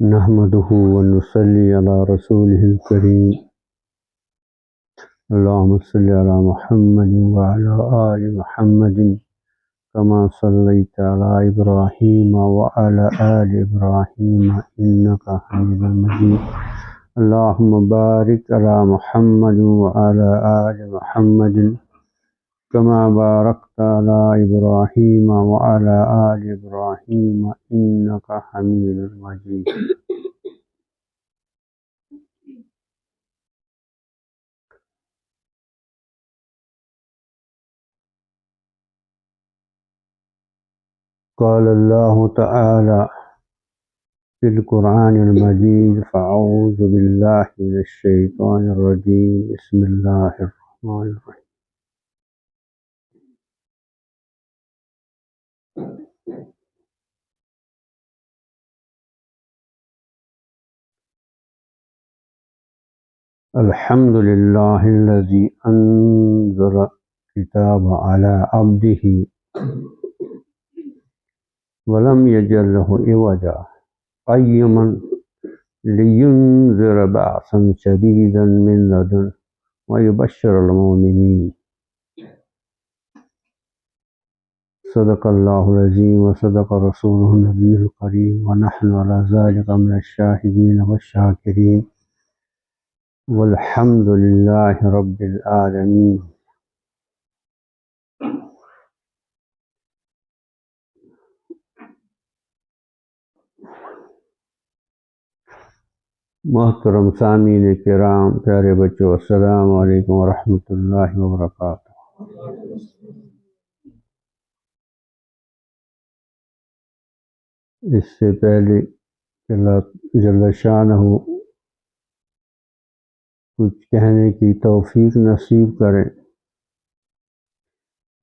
نحمده ونصلي على رسوله الكريم اللهم صل على محمد وعلى آل محمد كما صليت على إبراهيم وعلى آل إبراهيم إنك حميد مجيد اللهم بارك على محمد وعلى آل محمد كما باركت على إبراهيم وعلى آل إبراهيم إنك حميد مجيد. قال الله تعالى في القرآن المجيد فأعوذ بالله من الشيطان الرجيم بسم الله الرحمن الرحيم. الحمد لله الذي أنزل الكتاب على عبده ولم يجعل له عوجا قيما لينذر بأسا شديدا من لدنه ويبشر المؤمنين. صدق الله العظيم وصدق رسوله النبي الكريم ونحن على ذلك من الشاهدين والشاكرين والحمد لله رب العالمين. محترم سامعین کرام، پیارے بچوں، السلام علیکم ورحمۃ اللہ وبرکاتہ۔ اس سے پہلے کہ اللہ جل شانہ کچھ کہنے کی توفیق نصیب کرے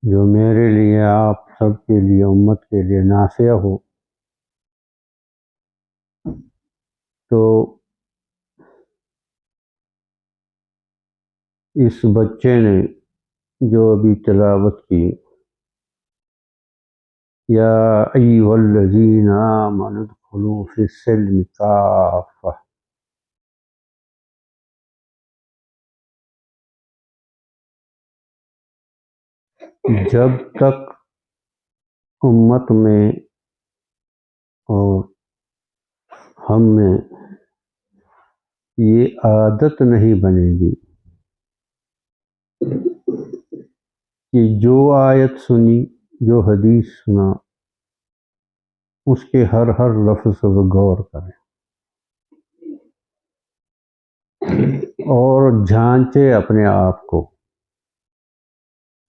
جو میرے لیے، آپ سب کے لیے، امت کے لیے نافع ہو، تو اس بچے نے جو ابھی تلاوت کی، یا ایھا الذین آمنوا ادخلوا فی السلم کافہ، جب تک امت میں اور ہم میں یہ عادت نہیں بنے گی کہ جو آیت سنی، جو حدیث سنا، اس کے ہر لفظ پر غور کریں اور جھانچے اپنے آپ کو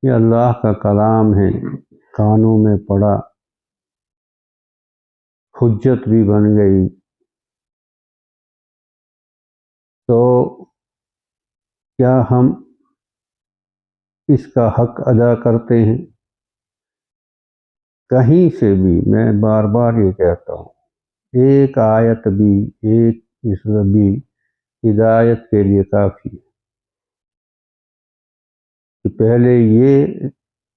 یہ اللہ کا کلام ہے، کانوں میں پڑا، حجت بھی بن گئی، تو کیا ہم اس کا حق ادا کرتے ہیں؟ کہیں سے بھی، میں بار بار یہ کہتا ہوں، ایک آیت بھی، ایک حصہ بھی ہدایت کے لیے کافی ہے کہ پہلے یہ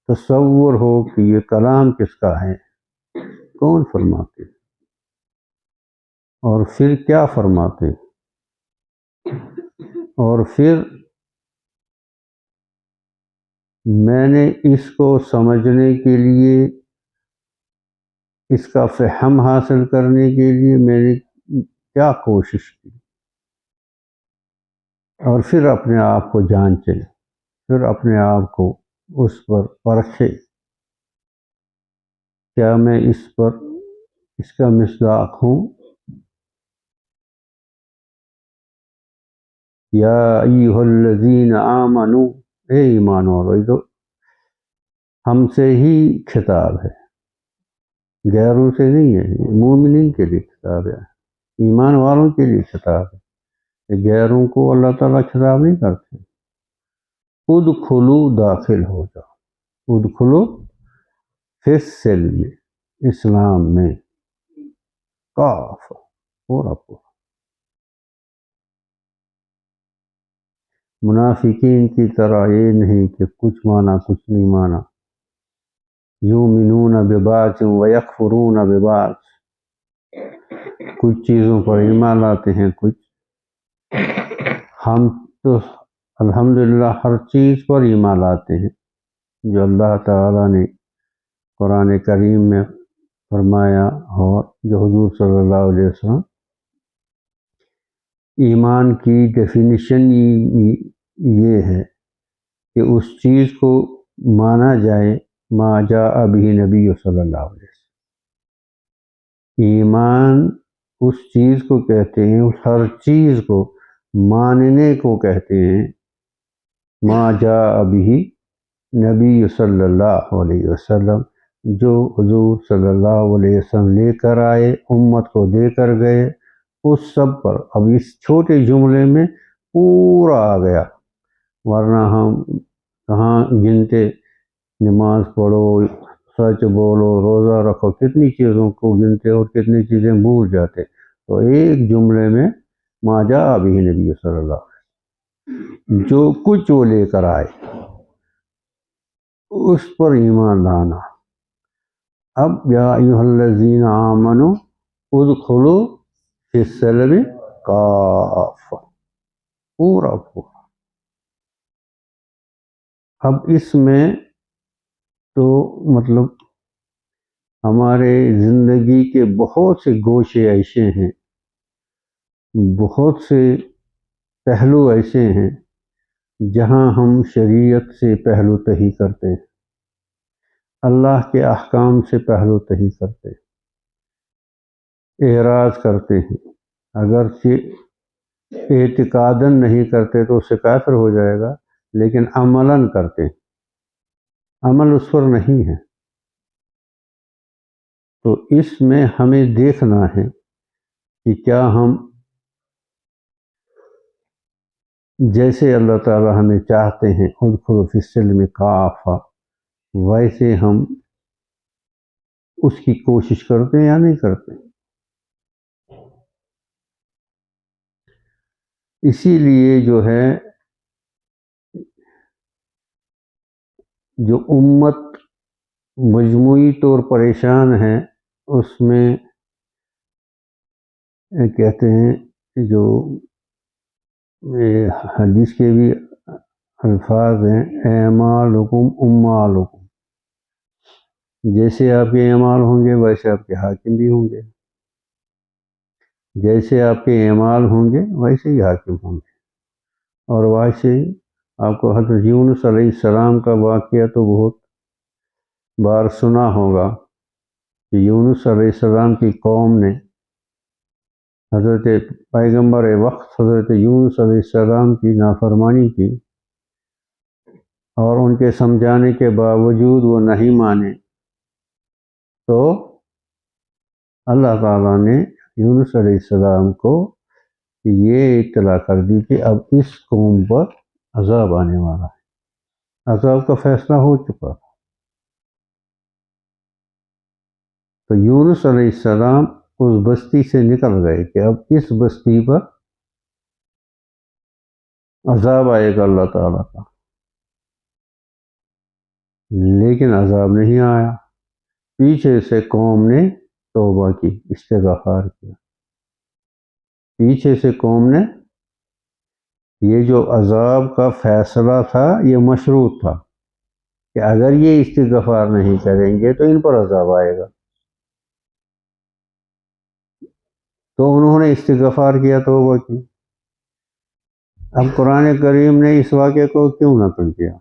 تصور ہو کہ یہ کلام کس کا ہے، کون فرماتے، اور پھر کیا فرماتے، اور پھر میں نے اس کو سمجھنے کے لیے، اس کا فہم حاصل کرنے کے لیے میں نے کیا کوشش کی، اور پھر اپنے آپ کو جانچے، پھر اپنے آپ کو اس پر پرکھے، کیا میں اس کا مصداق ہوں؟ یا ایھا الذین آمنوا، اے ایمان والو، یہ تو ہم سے ہی خطاب ہے، غیروں سے نہیں ہے، یہ مومنین کے لیے خطاب ہے، ایمان والوں کے لیے خطاب ہے، کہ غیروں کو اللہ تعالیٰ خطاب نہیں کرتے۔ ادخلوا، داخل ہو جاؤ، ادخلوا فی السلم، اسلام میں، کافہ، پورا پورا۔ منافقین کی طرح یہ نہیں کہ کچھ مانا کچھ نہیں مانا، یؤمنون ببعض ویکفرون ببعض، کچھ چیزوں پر ایمان لاتے ہیں کچھ. ہم تو الحمدللہ ہر چیز پر ایمان لاتے ہیں جو اللہ تعالیٰ نے قرآن کریم میں فرمایا اور جو حضور صلی اللہ علیہ وسلم. ایمان کی ڈیفینیشن یہ ہے کہ اس چیز کو مانا جائے ما جاء به نبی صلی اللہ علیہ وسلم. ایمان اس چیز کو کہتے ہیں، اس ہر چیز کو ماننے کو کہتے ہیں ما جاء به نبی صلی اللہ علیہ وسلم، جو حضور صلی اللہ علیہ وسلم لے کر آئے، امت کو دے کر گئے، اس سب پر. اب اس چھوٹے جملے میں پورا آ گیا، ورنہ ہم کہاں گنتے. نماز پڑھو، سچ بولو، روزہ رکھو، کتنی چیزوں کو گنتے اور کتنی چیزیں بھول جاتے. تو ایک جملے میں ما جاء به نبی صلی اللہ علیہ وسلم، جو کچھ وہ لے کر آئے اس پر ایمان لانا. اب یا ایھا الذین آمنوا ادخلوا فی السلم کافہ، پورا. اب اس میں تو مطلب ہمارے زندگی کے بہت سے گوشے ایسے ہیں، بہت سے پہلو ایسے ہیں جہاں ہم شریعت سے پہلو تہی کرتے ہیں، اللہ کے احکام سے پہلو تہی کرتے ہیں، اعراض کرتے ہیں. اگرچہ اعتقاداً نہیں کرتے تو اس سے کافر ہو جائے گا، لیکن عملاً کرتے ہیں، عمل اس پر نہیں ہے. تو اس میں ہمیں دیکھنا ہے کہ کیا ہم جیسے اللہ تعالیٰ ہمیں چاہتے ہیں ادخلوا فی السلم کافہ، ویسے ہم اس کی کوشش کرتے ہیں یا نہیں کرتے. اسی لیے جو ہے جو امت مجموعی طور پریشان ہے، اس میں کہتے ہیں جو حدیث کے بھی الفاظ ہیں، اعمالکم اموالکم، جیسے آپ کے اعمال ہوں گے ویسے آپ کے حاکم بھی ہوں گے، جیسے آپ کے اعمال ہوں گے ویسے ہی حاکم ہوں گے. اور ویسے ہی آپ کو حضرت یونس علیہ السلام کا واقعہ تو بہت بار سنا ہوگا کہ یونس علیہ السلام کی قوم نے حضرت پیغمبر وقت حضرت یونس علیہ السلام کی نافرمانی کی، اور ان کے سمجھانے کے باوجود وہ نہیں مانے، تو اللہ تعالیٰ نے یونس علیہ السلام کو یہ اطلاع کر دی کہ اب اس قوم پر عذاب آنے والا ہے. عذاب کا فیصلہ ہو چکا. تو یونس علیہ السلام اس بستی سے نکل گئے کہ اب اس بستی پر عذاب آئے گا اللہ تعالیٰ کا، لیکن عذاب نہیں آیا. پیچھے سے قوم نے توبہ کی، استغفار کیا. پیچھے سے قوم نے، یہ جو عذاب کا فیصلہ تھا یہ مشروط تھا کہ اگر یہ استغفار نہیں کریں گے تو ان پر عذاب آئے گا. تو انہوں نے استغفار کیا، توبہ کی. اب قرآن کریم نے اس واقعے کو کیوں نقل کیا؟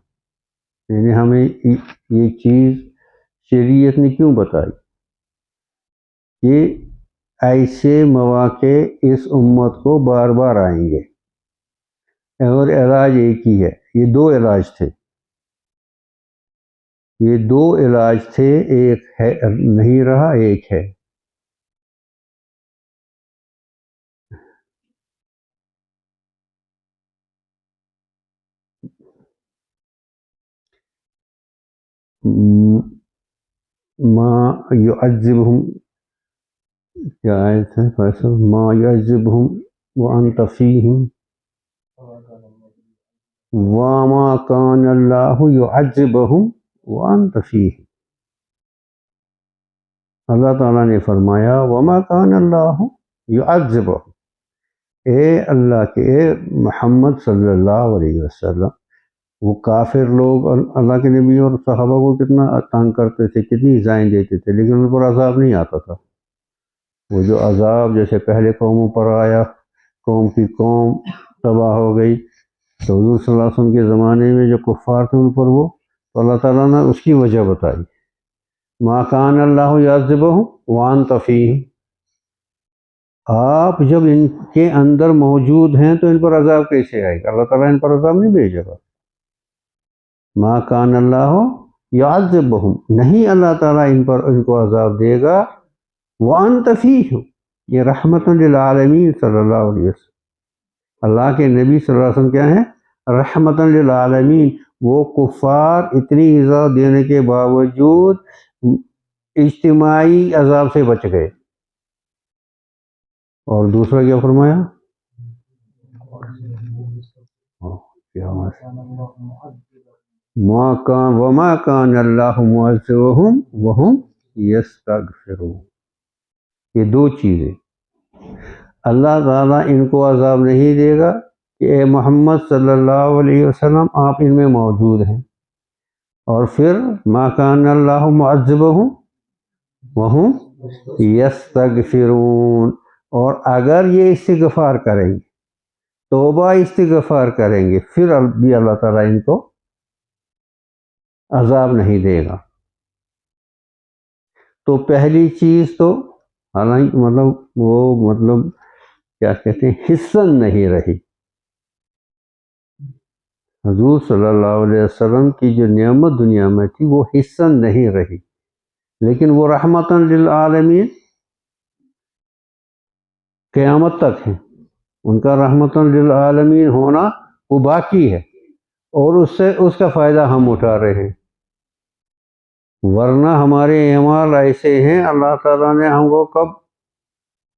یعنی ہمیں یہ چیز شریعت نے کیوں بتائی کہ ایسے مواقع اس امت کو بار بار آئیں گے، اور علاج ایک ہی ہے. یہ دو علاج تھے، یہ دو علاج تھے، ایک ہے نہیں رہا، ایک ہے. ما يعذبهم، کیا آیت ہے فیصل؟ ما يعذبهم وانت فيهم وما كان الله يعذبهم وانت فيهم. اللہ تعالیٰ نے فرمایا وما کان اللہ یعذبہم، اے اللہ کے اے محمد صلی اللہ علیہ وسلم، وہ کافر لوگ اللہ کے نبی اور صحابہ کو کتنا تنگ کرتے تھے، کتنی ایذائیں دیتے تھے، لیکن ان پر عذاب نہیں آتا تھا۔ وہ جو عذاب جیسے پہلے قوموں پر آیا، قوم کی قوم تباہ ہو گئی، تو حضور صلی اللہ علیہ وسلم کے زمانے میں جو کفار تھے ان پر وہ، تو اللہ تعالیٰ نے اس کی وجہ بتائی، ما کان اللہ یعذبہم وانت فیہم، آپ جب ان کے اندر موجود ہیں تو ان پر عذاب کیسے آئے گا؟ اللہ تعالیٰ ان پر عذاب نہیں بھیجے گا۔ ما کان اللہ یعذبہم، نہیں اللہ تعالیٰ ان کو عذاب دے گا، وانت فیہم، یہ رحمت للعالمین صلی اللہ علیہ وسلم، اللہ کے نبی صلی اللہ علیہ وسلم کیا ہیں؟ رحمت للعالمین۔ وہ کفار اتنی ایذا دینے کے باوجود اجتماعی عذاب سے بچ گئے۔ اور دوسرا کیا فرمایا؟ وما کان اللہ معذبہم وہم یستغفرون، یہ دو چیزیں، اللہ تعالیٰ ان کو عذاب نہیں دے گا کہ اے محمد صلی اللہ علیہ وسلم آپ ان میں موجود ہیں، اور پھر ما کان اللہ معذبہم وہم یستغفرون، اور اگر یہ استغفار کریں گے، توبہ استغفار کریں گے، پھر بھی اللہ تعالیٰ ان کو عذاب نہیں دے گا۔ تو پہلی چیز تو حالانکہ مطلب کیا کہتے ہیں، حصن نہیں رہی، حضور صلی اللہ علیہ وسلم کی جو نعمت دنیا میں تھی وہ حصن نہیں رہی، لیکن وہ رحمتاً للعالمین قیامت تک ہیں، ان کا رحمتاً للعالمین ہونا وہ باقی ہے، اور اس کا فائدہ ہم اٹھا رہے ہیں، ورنہ ہمارے اعمال ایسے ہیں اللہ تعالیٰ نے ہم کو کب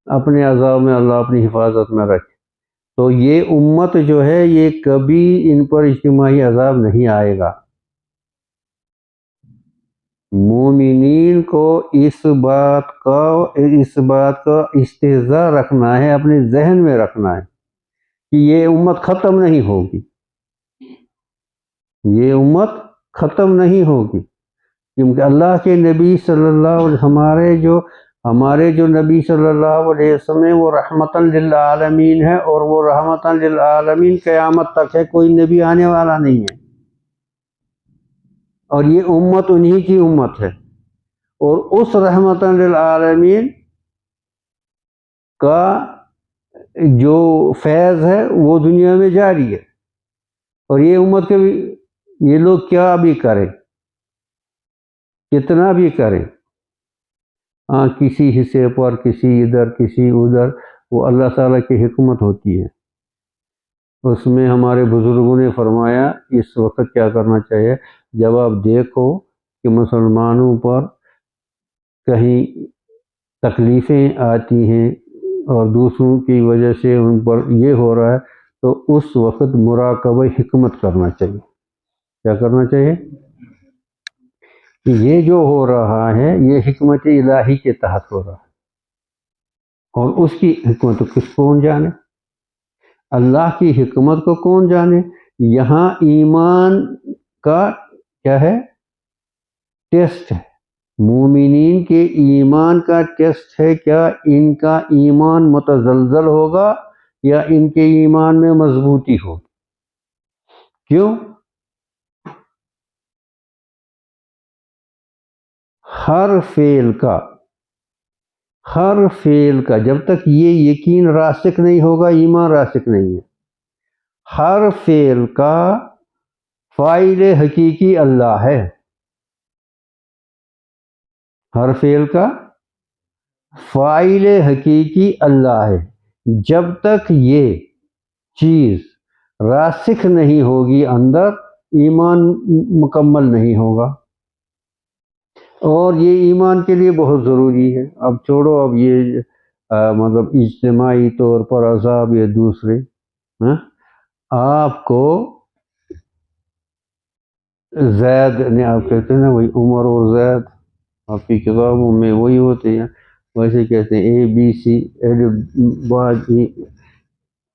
اپنے عذاب میں، اللہ اپنی حفاظت میں رکھے، تو یہ امت جو ہے یہ کبھی ان پر اجتماعی عذاب نہیں آئے گا۔ مومنین کو اس بات کا استحضاء رکھنا ہے، اپنے ذہن میں رکھنا ہے کہ یہ امت ختم نہیں ہوگی، یہ امت ختم نہیں ہوگی، کیونکہ اللہ کے نبی صلی اللہ علیہ ہمارے جو نبی صلی اللہ علیہ وسلم وہ رحمتاً للعالمین ہے، اور وہ رحمتاً للعالمین قیامت تک ہے، کوئی نبی آنے والا نہیں ہے، اور یہ امت انہی کی امت ہے، اور اس رحمتاً للعالمین کا جو فیض ہے وہ دنیا میں جاری ہے، اور یہ امت کے یہ لوگ کیا بھی کریں، کتنا بھی کریں، کسی حصے پر، کسی ادھر کسی ادھر، وہ اللہ تعالیٰ کی حکمت ہوتی ہے۔ اس میں ہمارے بزرگوں نے فرمایا اس وقت کیا کرنا چاہیے، جب آپ دیکھو کہ مسلمانوں پر کہیں تکلیفیں آتی ہیں اور دوسروں کی وجہ سے ان پر یہ ہو رہا ہے، تو اس وقت مراقبہ حکمت کرنا چاہیے۔ کیا کرنا چاہیے؟ کہ یہ جو ہو رہا ہے یہ حکمت الہی کے تحت ہو رہا ہے، اور اس کی حکمت کو کون جانے؟ اللہ کی حکمت کو کون جانے؟ یہاں ایمان کا کیا ہے؟ ٹیسٹ ہے، مومنین کے ایمان کا ٹیسٹ ہے، کیا ان کا ایمان متزلزل ہوگا یا ان کے ایمان میں مضبوطی ہوگی؟ کیوں؟ ہر فعل کا جب تک یہ یقین راسخ نہیں ہوگا، ایمان راسخ نہیں ہے، ہر فعل کا فاعل حقیقی اللہ ہے، ہر فعل کا فاعل حقیقی اللہ ہے، جب تک یہ چیز راسخ نہیں ہوگی اندر، ایمان مکمل نہیں ہوگا، اور یہ ایمان کے لیے بہت ضروری ہے۔ اب چھوڑو اب یہ مطلب اجتماعی طور پر عذاب یا دوسرے، آپ کو زید نے، آپ کہتے ہیں نا وہی عمر اور زید، آپ کی کتابوں میں وہی ہوتے ہیں، ویسے کہتے ہیں اے بی سی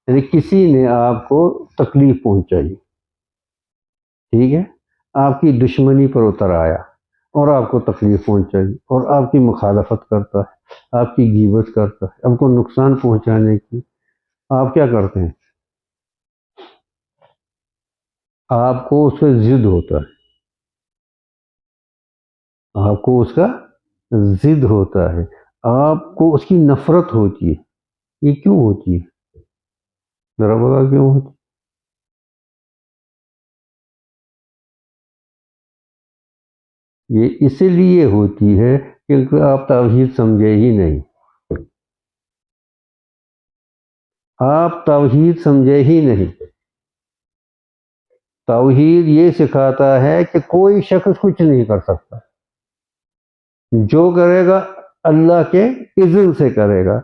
یعنی کسی نے آپ کو تکلیف پہنچائی، ٹھیک ہے، آپ کی دشمنی پر اتر آیا اور آپ کو تکلیف پہنچائی اور آپ کی مخالفت کرتا ہے، آپ کی غیبت کرتا ہے، آپ کو نقصان پہنچانے کی، آپ کیا کرتے ہیں؟ آپ کو اس سے ضد ہوتا ہے، آپ کو اس کا ضد ہوتا ہے، آپ کو اس کی نفرت ہوتی ہے۔ یہ کیوں ہوتی ہے؟ ذرا بتا کیوں ہوتی ہے؟ یہ اس لیے ہوتی ہے کیونکہ آپ توحید سمجھے ہی نہیں، آپ توحید سمجھے ہی نہیں۔ توحید یہ سکھاتا ہے کہ کوئی شخص کچھ نہیں کر سکتا، جو کرے گا اللہ کے اذن سے کرے گا،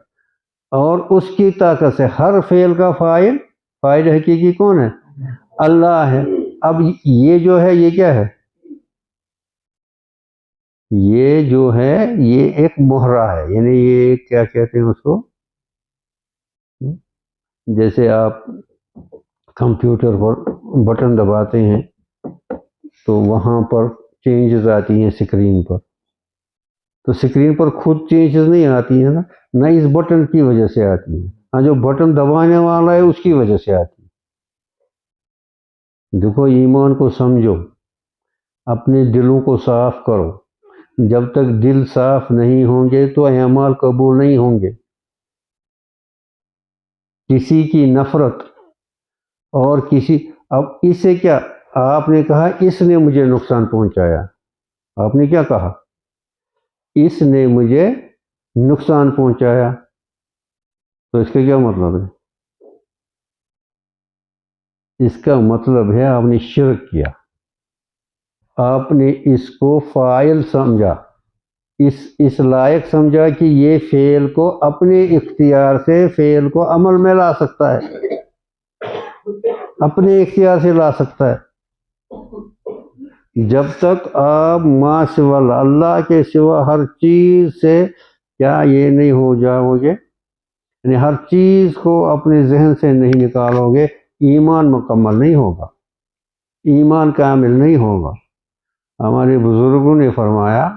اور اس کی طاقت سے ہر فعل کا فاعل حقیقی کون ہے؟ اللہ ہے۔ اب یہ جو ہے یہ کیا ہے؟ یہ جو ہے یہ ایک مہرہ ہے، یعنی یہ کیا کہتے ہیں اس کو، جیسے آپ کمپیوٹر پر بٹن دباتے ہیں تو وہاں پر چینجز آتی ہیں اسکرین پر، تو اسکرین پر خود چینجز نہیں آتی ہیں نا، نہ اس بٹن کی وجہ سے آتی ہے، ہاں جو بٹن دبانے والا ہے اس کی وجہ سے آتی ہے۔ دیکھو ایمان کو سمجھو، اپنے دلوں کو صاف کرو، جب تک دل صاف نہیں ہوں گے تو اعمال قبول نہیں ہوں گے۔ کسی کی نفرت اور اب اس سے کیا، آپ نے کہا اس نے مجھے نقصان پہنچایا، آپ نے کیا کہا؟ اس نے مجھے نقصان پہنچایا، تو اس کا کیا مطلب ہے؟ اس کا مطلب ہے آپ نے شرک کیا، آپ نے اس کو فاعل سمجھا، اس لائق سمجھا کہ یہ فعل کو اپنے اختیار سے فعل کو عمل میں لا سکتا ہے، اپنے اختیار سے لا سکتا ہے۔ جب تک آپ ما سوا اللہ کے سوا ہر چیز سے کیا یہ نہیں ہو جاؤ گے، یعنی ہر چیز کو اپنے ذہن سے نہیں نکالو گے، ایمان مکمل نہیں ہوگا، ایمان کامل نہیں ہوگا۔ ہمارے بزرگوں نے فرمایا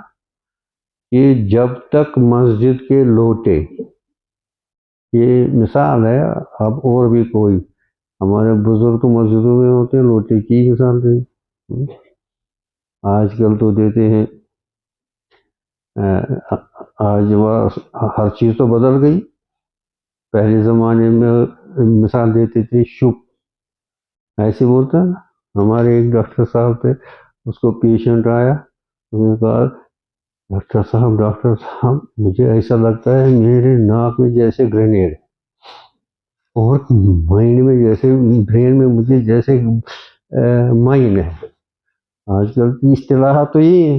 کہ جب تک مسجد کے لوٹے، یہ مثال ہے، اب اور بھی کوئی ہمارے بزرگ تو مسجدوں میں ہوتے ہیں، لوٹے کی مثال دیں، آج کل تو دیتے ہیں، آج ہر چیز تو بدل گئی، پہلے زمانے میں مثال دیتے تھے شپ، ایسے بولتا ہے نا۔ ہمارے ایک ڈاکٹر صاحب تھے، اس کو پیشنٹ آیا، انہوں نے کہا ڈاکٹر صاحب مجھے ایسا لگتا ہے میرے ناک میں جیسے گرینیڈ، اور مائنڈ میں جیسے برین میں مجھے جیسے مائن ہے۔ آج کل کی اصطلاحات تو یہ ہے۔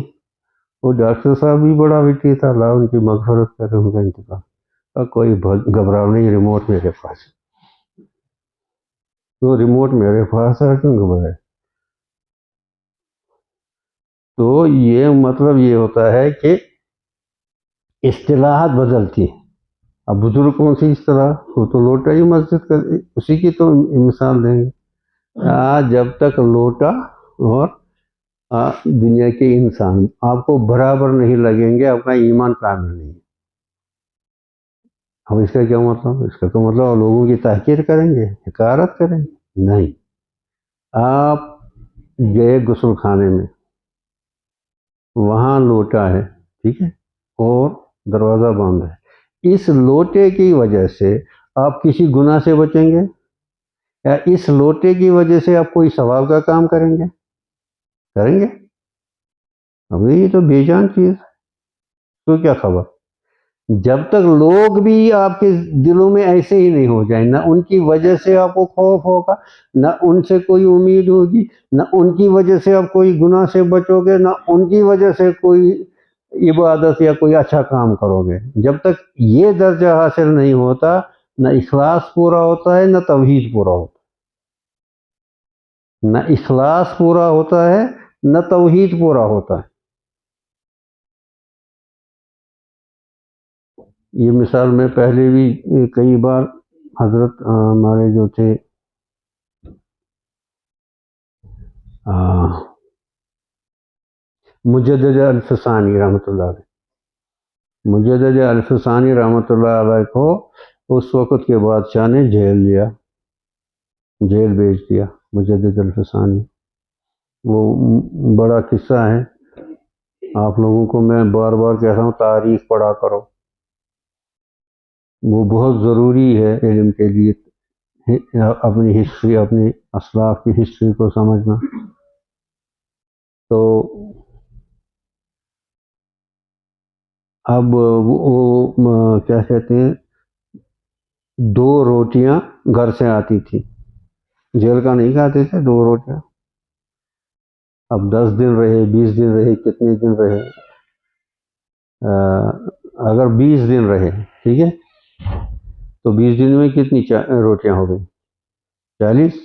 وہ ڈاکٹر صاحب بھی بڑا وٹی تھا، اللہ ان کی مغفرت کرے، ان کا انتقال۔ کوئی گھبراؤ نہیں، ریموٹ میرے پاس، تو ریموٹ میرے پاس ہے، کیوں گھبرائے؟ تو یہ مطلب یہ ہوتا ہے کہ اصطلاحات بدلتی ہیں۔ اب بزرگ کون سی اصطلاح، وہ تو لوٹا ہی مسجد کر، اسی کی تو مثال دیں گے۔ جب تک لوٹا اور دنیا کے انسان آپ کو برابر نہیں لگیں گے، اپنا ایمان کامل نہیں ہے۔ اب اس کا کیا مطلب؟ اس کا تو مطلب لوگوں کی تحقیر کریں گے، حقارت کریں گے، نہیں۔ آپ گئے غسل خانے میں، وہاں لوٹا ہے، ٹھیک ہے، اور دروازہ بند ہے، اس لوٹے کی وجہ سے آپ کسی گناہ سے بچیں گے، یا اس لوٹے کی وجہ سے آپ کوئی ثواب کا کام کریں گے؟ اب یہ تو بے جان چیز، تو کیا خبر؟ جب تک لوگ بھی آپ کے دلوں میں ایسے ہی نہیں ہو جائیں، نہ ان کی وجہ سے آپ کو خوف ہوگا، نہ ان سے کوئی امید ہوگی، نہ ان کی وجہ سے آپ کوئی گناہ سے بچو گے، نہ ان کی وجہ سے کوئی عبادت یا کوئی اچھا کام کرو گے، جب تک یہ درجہ حاصل نہیں ہوتا، نہ اخلاص پورا ہوتا ہے، نہ توحید پورا ہوتا ہے، نہ اخلاص پورا ہوتا ہے، نہ توحید پورا ہوتا ہے۔ یہ مثال میں پہلے بھی کئی بار حضرت ہمارے جو تھے مجدد الفسانی رحمۃ اللہ علیہ، مجدد الفسانی رحمۃ اللہ علیہ کو اس وقت کے بادشاہ نے جیل بھیج دیا مجدد الفسانی. وہ بڑا قصہ ہے، آپ لوگوں کو میں بار بار کہہ رہا ہوں تاریخ پڑھا کرو، وہ بہت ضروری ہے علم کے لیے، اپنی ہسٹری، اپنی اسلاف کی ہسٹری کو سمجھنا. تو اب وہ کیا کہتے ہیں، 2 روٹیاں گھر سے آتی تھی، جیل کا نہیں کھاتے تھے 2 روٹیاں. اب 10 دن رہے، 20 دن رہے، کتنے دن رہے، اگر 20 دن رہے ٹھیک ہے، تو 20 دن میں کتنی روٹیاں ہو گئی؟ 40.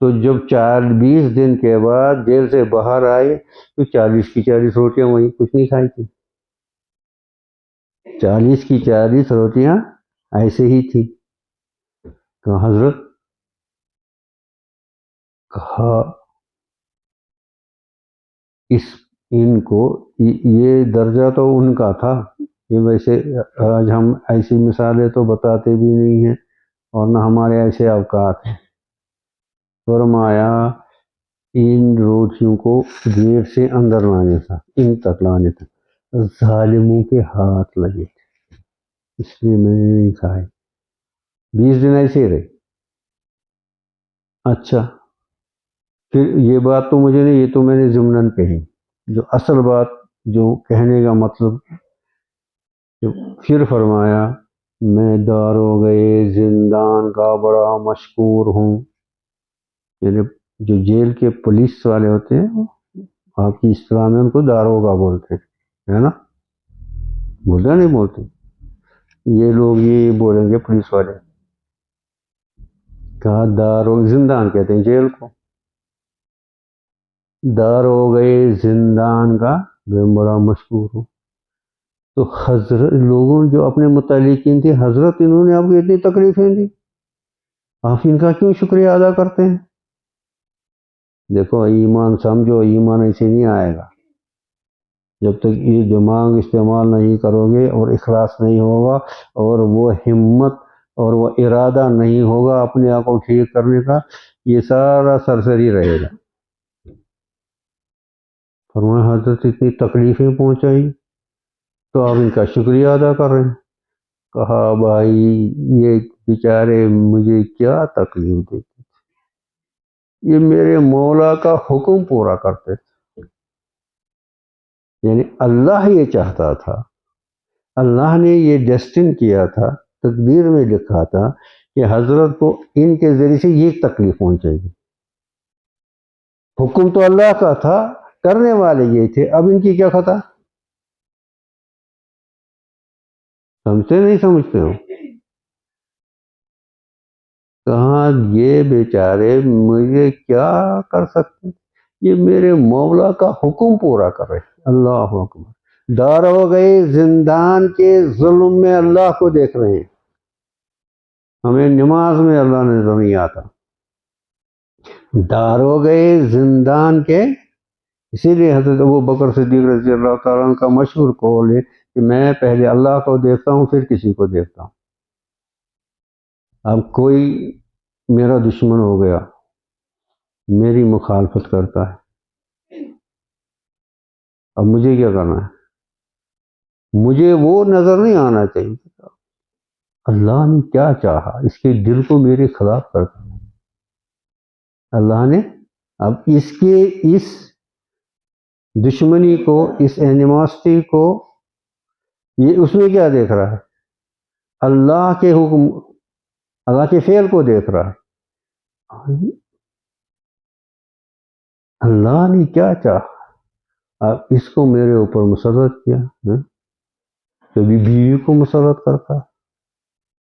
تو جب 20 دن کے بعد جیل سے باہر آئے تو 40 کی 40 روٹیاں وہیں، کچھ نہیں کھائی تھی. 40 کی 40 روٹیاں ایسے ہی تھی. تو حضرت کہا ان کو یہ درجہ تو ان کا تھا، یہ ویسے آج ہم ایسی مثالیں تو بتاتے بھی نہیں ہیں اور نہ ہمارے ایسے اوقات ہیں. فرمایا ان روٹیوں کو گیٹ سے اندر لانے تھا، ان تک لانے تک ظالموں کے ہاتھ لگے، اس لیے میں نے نہیں کھائے. 20 دن ایسے رہے. اچھا پھر یہ بات تو مجھے نہیں، یہ تو میں نے ضمناً کہی. جو اصل بات، جو کہنے کا مطلب، پھر فرمایا میں داروغے زندان کا بڑا مشکور ہوں. یعنی جو جیل کے پولیس والے ہوتے ہیں، آپ کی اصطلاح میں ان کو داروغہ بولتے ہے نا، بولتے نہیں بولتے، یہ لوگ یہ بولیں گے پولیس والے. کہا زندان کہتے ہیں جیل کو، داروغے زندان کا میں بڑا مشکور ہوں. تو حضرت لوگوں جو اپنے متعلقین تھے، حضرت انہوں نے آپ کو اتنی تکلیفیں دی، آپ ان کا کیوں شکریہ ادا کرتے ہیں؟ دیکھو ایمان سمجھو، ایمان ایسے نہیں آئے گا جب تک یہ دماغ استعمال نہیں کرو گے اور اخلاص نہیں ہوگا اور وہ ہمت اور وہ ارادہ نہیں ہوگا اپنے آپ کو ٹھیک کرنے کا، یہ سارا سرسری رہے گا. فرمایا حضرت اتنی تکلیفیں پہنچائی تو آپ ان کا شکریہ ادا کر رہے ہیں. کہا بھائی یہ بیچارے مجھے کیا تکلیف دیتے تھے، یہ میرے مولا کا حکم پورا کرتے تھے. یعنی اللہ یہ چاہتا تھا، اللہ نے یہ ڈیسٹن کیا تھا، تقدیر میں لکھا تھا کہ حضرت کو ان کے ذریعے سے یہ تکلیف پہنچے گی. حکم تو اللہ کا تھا، کرنے والے یہ تھے، اب ان کی کیا خطا؟ سمجھتے نہیں سمجھتے ہو؟ کہاں یہ بیچارے مجھے کیا کر سکتے، یہ میرے مولا کا حکم پورا کر رہے. اللہ اکبر. داروغے زندان کے ظلم میں اللہ کو دیکھ رہے ہیں. ہمیں نماز میں اللہ نظر نہیں آتا، داروغے زندان کے. اسی لیے حضرت ابو بکر صدیق رضی اللہ تعالیٰ عنہ کا مشہور قول ہے کہ میں پہلے اللہ کو دیکھتا ہوں پھر کسی کو دیکھتا ہوں. اب کوئی میرا دشمن ہو گیا، میری مخالفت کرتا ہے، اب مجھے کیا کرنا ہے؟ مجھے وہ نظر نہیں آنا چاہیے اللہ نے کیا چاہا، اس کے دل کو میرے خلاف کرتا. اللہ نے اب اس دشمنی کو، اس اینیماسٹی کو، یہ اس میں کیا دیکھ رہا ہے؟ اللہ کے حکم، اللہ کے فعل کو دیکھ رہا ہے. اللہ نے کیا چاہا، اب اس کو میرے اوپر مسلط کیا. کبھی بیوی کو مسلط کرتا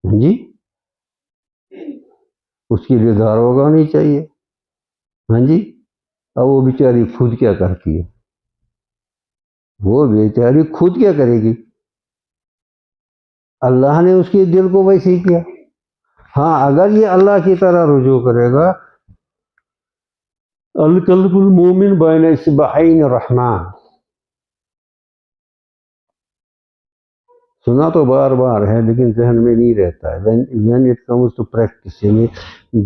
جی، اس کے لیے داروغہ نہیں چاہیے. ہاں جی، اب وہ بیچاری خود کیا کرتی ہے؟ وہ بیچاری خود کیا کرے گی؟ اللہ نے اس کے دل کو ویسے ہی کیا. ہاں اگر یہ اللہ کی طرح رجوع کرے گا، القلب المومن بین اصبعین الرحمن، سنا تو بار بار ہے لیکن ذہن میں نہیں رہتا ہے. when it comes to practice، یعنی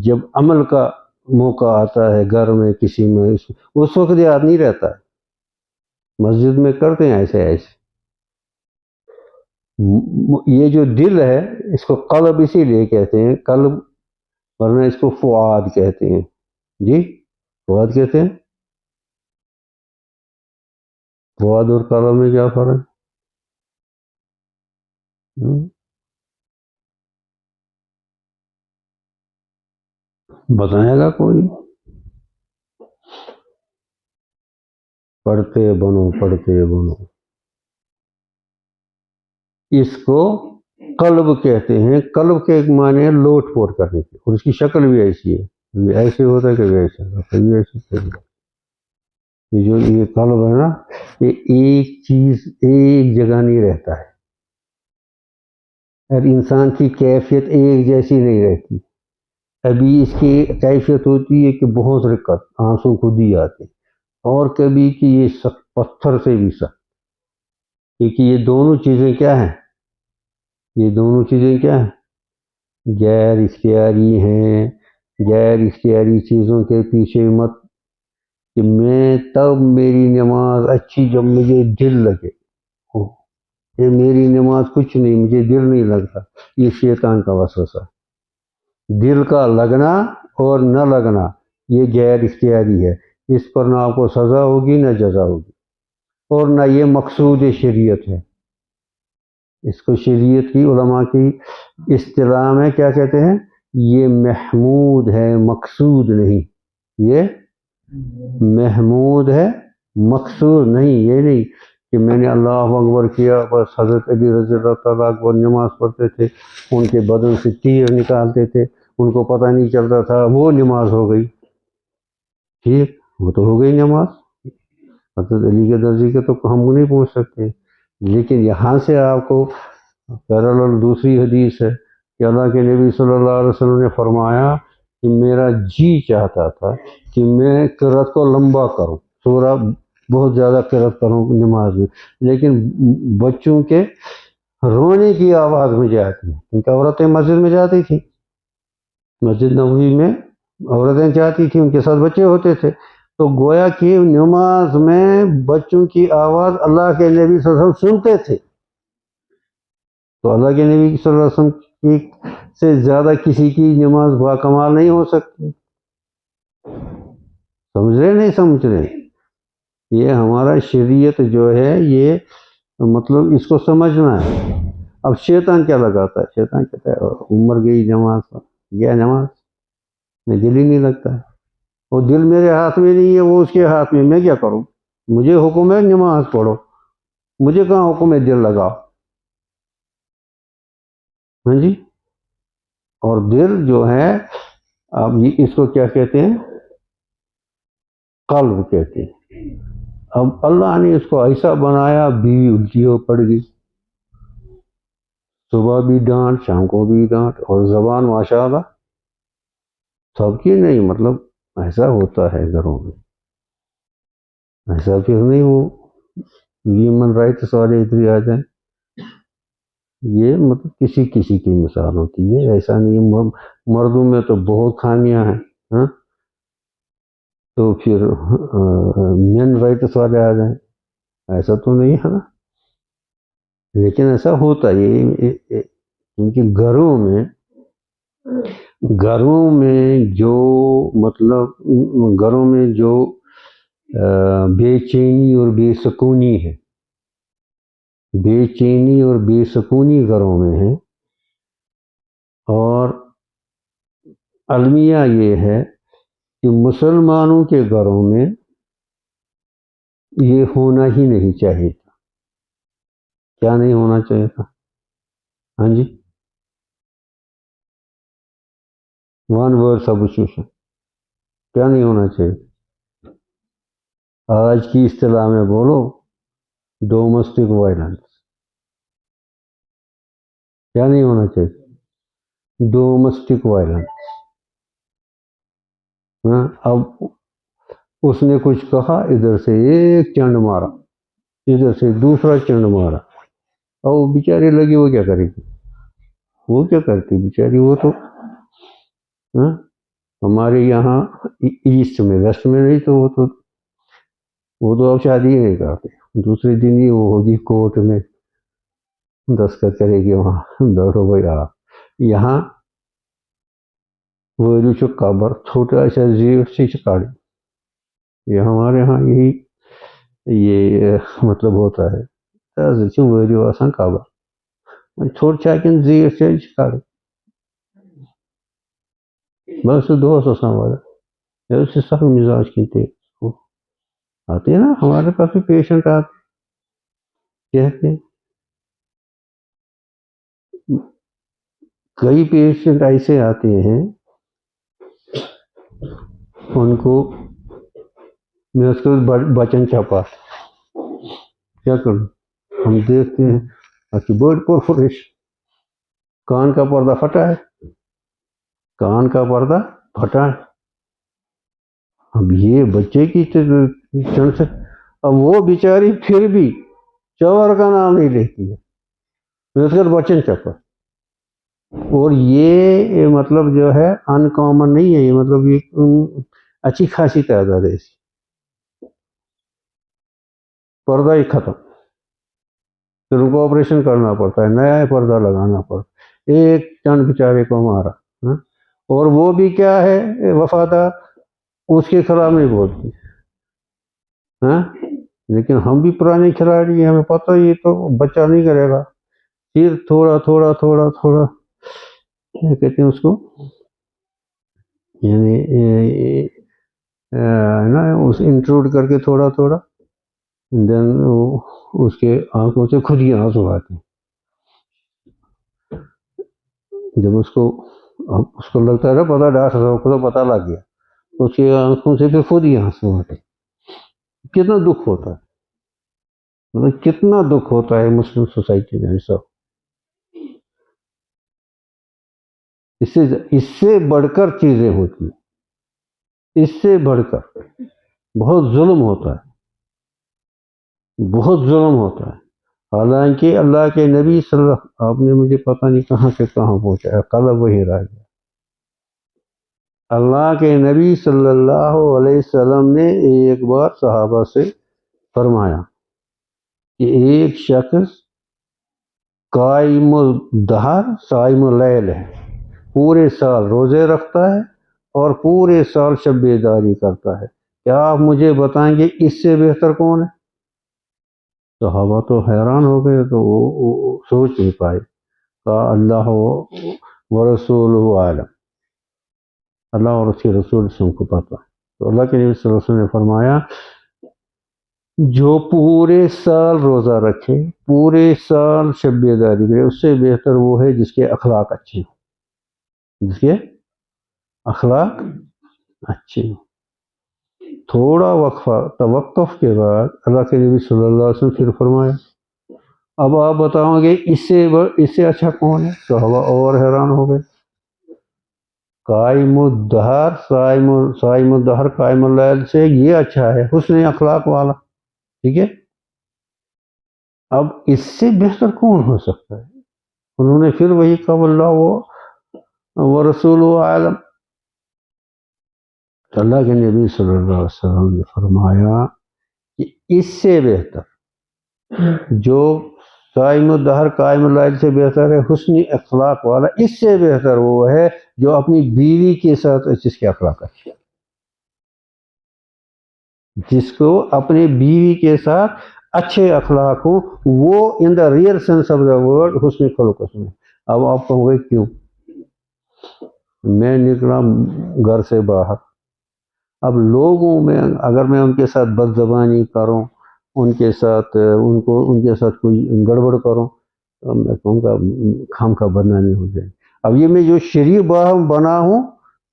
جب عمل کا موقع آتا ہے گھر میں کسی میں، اس وقت یاد نہیں رہتا ہے. مسجد میں کرتے ہیں ایسے ایسے. یہ جو دل ہے اس کو قلب اسی لیے کہتے ہیں، قلب، ورنہ اس کو فؤاد کہتے ہیں. جی فؤاد کہتے ہیں. فؤاد اور قلب میں کیا فرق؟ بتائے گا کوئی؟ پڑھتے بنو پڑھتے بنو. اس کو قلب کہتے ہیں. قلب کے ایک معنی ہے لوٹ پوٹ کرنے کی، اور اس کی شکل بھی ایسی ہے، کبھی ایسے ہوتا ہے کبھی ایسے ہوتا ہے کبھی ایسے. یہ جو یہ قلب ہے نا، یہ ایک چیز ایک جگہ نہیں رہتا ہے. اور انسان کی کیفیت ایک جیسی نہیں رہتی. ابھی اس کی کیفیت ہوتی ہے کہ بہت رقت، آنسو خود ہی آتے، اور کبھی کہ یہ سخت، پتھر سے بھی سخت. کیونکہ یہ دونوں چیزیں کیا ہیں؟ یہ دونوں چیزیں کیا ہیں؟ غیر اختیاری ہیں. غیر اختیاری چیزوں کے پیچھے مت کہ میں تب میری نماز اچھی جب مجھے دل لگے. یہ میری نماز کچھ نہیں، مجھے دل نہیں لگتا. یہ شیطان کا وسوسہ. دل کا لگنا اور نہ لگنا یہ غیر اختیاری ہے. اس پر نہ آپ کو سزا ہوگی نہ جزا ہوگی، اور نہ یہ مقصود شریعت ہے. اس کو شریعت کی علماء کی اصطلاح میں کیا کہتے ہیں؟ یہ محمود ہے، مقصود نہیں. یہ محمود ہے، مقصود نہیں. یہ نہیں کہ میں نے اللہ اکبر کیا بس. حضرت علی رضی اللہ تعالیٰ عنہ نماز پڑھتے تھے، ان کے بدن سے تیر نکالتے تھے، ان کو پتہ نہیں چلتا تھا، وہ نماز ہو گئی. ٹھیک، وہ تو ہو گئی نماز. حضرت علی کے درجے کے تو ہم نہیں پہنچ سکتے. لیکن یہاں سے آپ کو پیرالل دوسری حدیث ہے کہ اللہ کے نبی صلی اللہ علیہ وسلم نے فرمایا کہ میرا جی چاہتا تھا کہ میں قرأت کو لمبا کروں، سورہ بہت زیادہ قرأت کروں نماز میں، لیکن بچوں کے رونے کی آواز مجھے آتی ہے. کیونکہ عورتیں مسجد میں جاتی تھیں، مسجد نبوی میں عورتیں جاتی تھیں، ان کے ساتھ بچے ہوتے تھے. تو گویا کہ نماز میں بچوں کی آواز اللہ کے نبی صلی اللہ علیہ وسلم سنتے تھے. تو اللہ کے نبی صلی اللہ علیہ وسلم کی سے زیادہ کسی کی نماز با کمال نہیں ہو سکتی. سمجھ رہے نہیں سمجھ رہے؟ یہ ہمارا شریعت جو ہے یہ مطلب اس کو سمجھنا ہے. اب شیطان کیا لگاتا ہے؟ شیطان کہتا ہے عمر گئی نماز پر، گیا نماز میں دل ہی نہیں لگتا ہے. وہ دل میرے ہاتھ میں نہیں ہے، وہ اس کے ہاتھ میں کیا کروں؟ مجھے حکم ہے نماز پڑھو، مجھے کہاں حکم ہے دل لگاؤ. ہاں جی. اور دل جو ہے اب اس کو کیا کہتے ہیں؟ قلب کہتے ہیں. اب اللہ نے اس کو ایسا بنایا، بیوی الٹی ہو پڑ گئی، صبح بھی ڈانٹ شام کو بھی ڈانٹ، اور زبان ماشاءاللہ سب کی نہیں، مطلب ایسا ہوتا ہے گھروں میں. ایسا پھر نہیں وہ ہیومن رائٹس والے ادھر ہی آ جائیں. یہ مطلب کسی کسی کی مثال ہوتی ہے، ایسا نہیں. مردوں میں تو بہت خامیاں ہیں، ہاں، تو پھر مین رائٹس والے آ جائیں. ایسا تو نہیں ہے نا. لیکن ایسا ہوتا ہے کیونکہ گھروں میں جو مطلب گھروں میں جو بے چینی اور بے سکونی ہے، بے چینی اور بے سکونی گھروں میں ہے. اور المیہ یہ ہے کہ مسلمانوں کے گھروں میں یہ ہونا ہی نہیں چاہیے تھا. کیا نہیں ہونا چاہیے تھا؟ ہاں جی، ون ورڈ سبسٹیوشن. کیا نہیں ہونا چاہیے؟ آج کی اصطلاح میں بولو، ڈومیسٹک وائلنس. کیا نہیں ہونا چاہیے؟ Domestic violence. اب اس نے کچھ کہا، ادھر سے ایک چنڈ مارا، ادھر سے دوسرا چنڈ مارا، اور وہ بیچاری لگی، وہ کیا کرے گی؟ وہ کیا کرتی بیچاری؟ وہ تو ہمارے یہاں ایسٹ میں، ویسٹ میں نہیں، تو وہ تو اب شادی ہی نہیں کرتے. دوسرے دن ہی وہ ہوگی کورٹ میں دستخط کرے گی، وہاں بیٹھو بھائی آپ. یہاں وہ جو قبر چھوٹا سا زیٹ سے چکاڑی، یہ ہمارے ہاں یہی یہ مطلب ہوتا ہے. وہ آسان قبر چھوٹ چاکن زیٹ سے چکاڑی بس دوست ہمارا اس سے سخت مزاج کی تھے. آتے ہیں نا ہمارے پاس بھی پیشنٹ آتے کہتے ہیں. کئی پیشنٹ ایسے آتے ہیں، ان کو میں اس کو بچن چپا کیا کروں، ہم دیکھتے ہیں اچھی بڑی پرفریش، کان کا پردہ پھٹا ہے، کان کا پردہ پھٹا ہے. اب یہ بچے کی چڑ سے، اب وہ بیچاری پھر بھی چور کا نام نہیں لیتی ہے، اس کا بچن چپا. اور یہ مطلب جو ہے ان کامن نہیں ہے، یہ مطلب یہ اچھی خاصی تعداد ہے. پردہ ہی ختم، پھر ان کو آپریشن کرنا پڑتا ہے، نیا پردہ لگانا پڑتا ہے. ایک چند بیچارے کو مارا، اور وہ بھی کیا ہے وفادار، اس کے خلاف نہیں بولتی. لیکن ہم بھی پرانے کھلاڑی ہیں، ہمیں پتہ یہ تو بچہ نہیں کرے گا. پھر تھوڑا تھوڑا تھوڑا تھوڑا کیا کہتے ہیں اس کو، یعنی نا اس انکلوڈ کر کے تھوڑا تھوڑا، دین اس کے آنکھوں سے خود ہی آنسو آتے ہیں. جب اس کو لگتا ہے نا پتا، ڈاکٹر صاحب کو تو پتا لگ گیا، اس کی آنکھوں سے پھر خود ہی آنسو آتے. کتنا دکھ ہوتا ہے، مطلب کتنا دکھ ہوتا ہے مسلم سوسائٹی میں. ایسا اس سے بڑھ کر چیزیں ہوتی ہیں، اس سے بڑھ کر بہت ظلم ہوتا ہے، بہت ظلم ہوتا ہے. حالانکہ اللہ کے نبی صلی اللہ، آپ نے مجھے پتہ نہیں کہاں سے کہاں پہنچایا، قلب وہی رہ گیا. اللہ کے نبی صلی اللہ علیہ وسلم نے ایک بار صحابہ سے فرمایا کہ ایک شخص قائم الدہر صائم اللیل ہے، پورے سال روزے رکھتا ہے اور پورے سال شب بیداری کرتا ہے. کیا آپ مجھے بتائیں گے اس سے بہتر کون ہے؟ صحابہ تو حیران ہو گئے، تو وہ سوچ نہیں پائے. کہا اللہ ورسولہ عالم، اللہ اور اس کے رسول سے ان کو پتہ. تو اللہ کے نبی صلی اللہ علیہ وسلم نے فرمایا جو پورے سال روزہ رکھے، پورے سال شب بیداری کرے، اس سے بہتر وہ ہے جس کے اخلاق اچھے ہوں، جس کے اخلاق اچھے ہوں. تھوڑا وقفہ توقف کے بعد اللہ کے نبی صلی اللہ علیہ وسلم پھر فرمایا اب آپ بتاؤ گے اس سے اچھا کون ہے؟ صحابہ اور حیران ہو گئے. قائم الدہر صائم الدہر قائم اللیل سے یہ اچھا ہے، حسن اخلاق والا. ٹھیک ہے، اب اس سے بہتر کون ہو سکتا ہے؟ انہوں نے پھر وہی کہا اللہ ورسولہ عالم. اللہ کے نبی صلی اللہ علیہ وسلم نے فرمایا کہ اس سے بہتر جو قائم الدہر قائم اللیل سے بہتر ہے حسن اخلاق والا، اس سے بہتر وہ ہے جو اپنی بیوی کے ساتھ جس کے اخلاق اچھے، جس کو اپنی بیوی کے ساتھ اچھے اخلاق ہوں، وہ in the real sense of the word حسن خلق میں. اب آپ کہو گے کیوں؟ میں نکلا گھر سے باہر، اب لوگوں میں اگر میں ان کے ساتھ بد زبانی کروں، ان کے ساتھ کوئی گڑبڑ کروں، تو میں کہوں گا خام کا بدنامی ہو جائے. اب یہ میں جو شریف بنا ہوں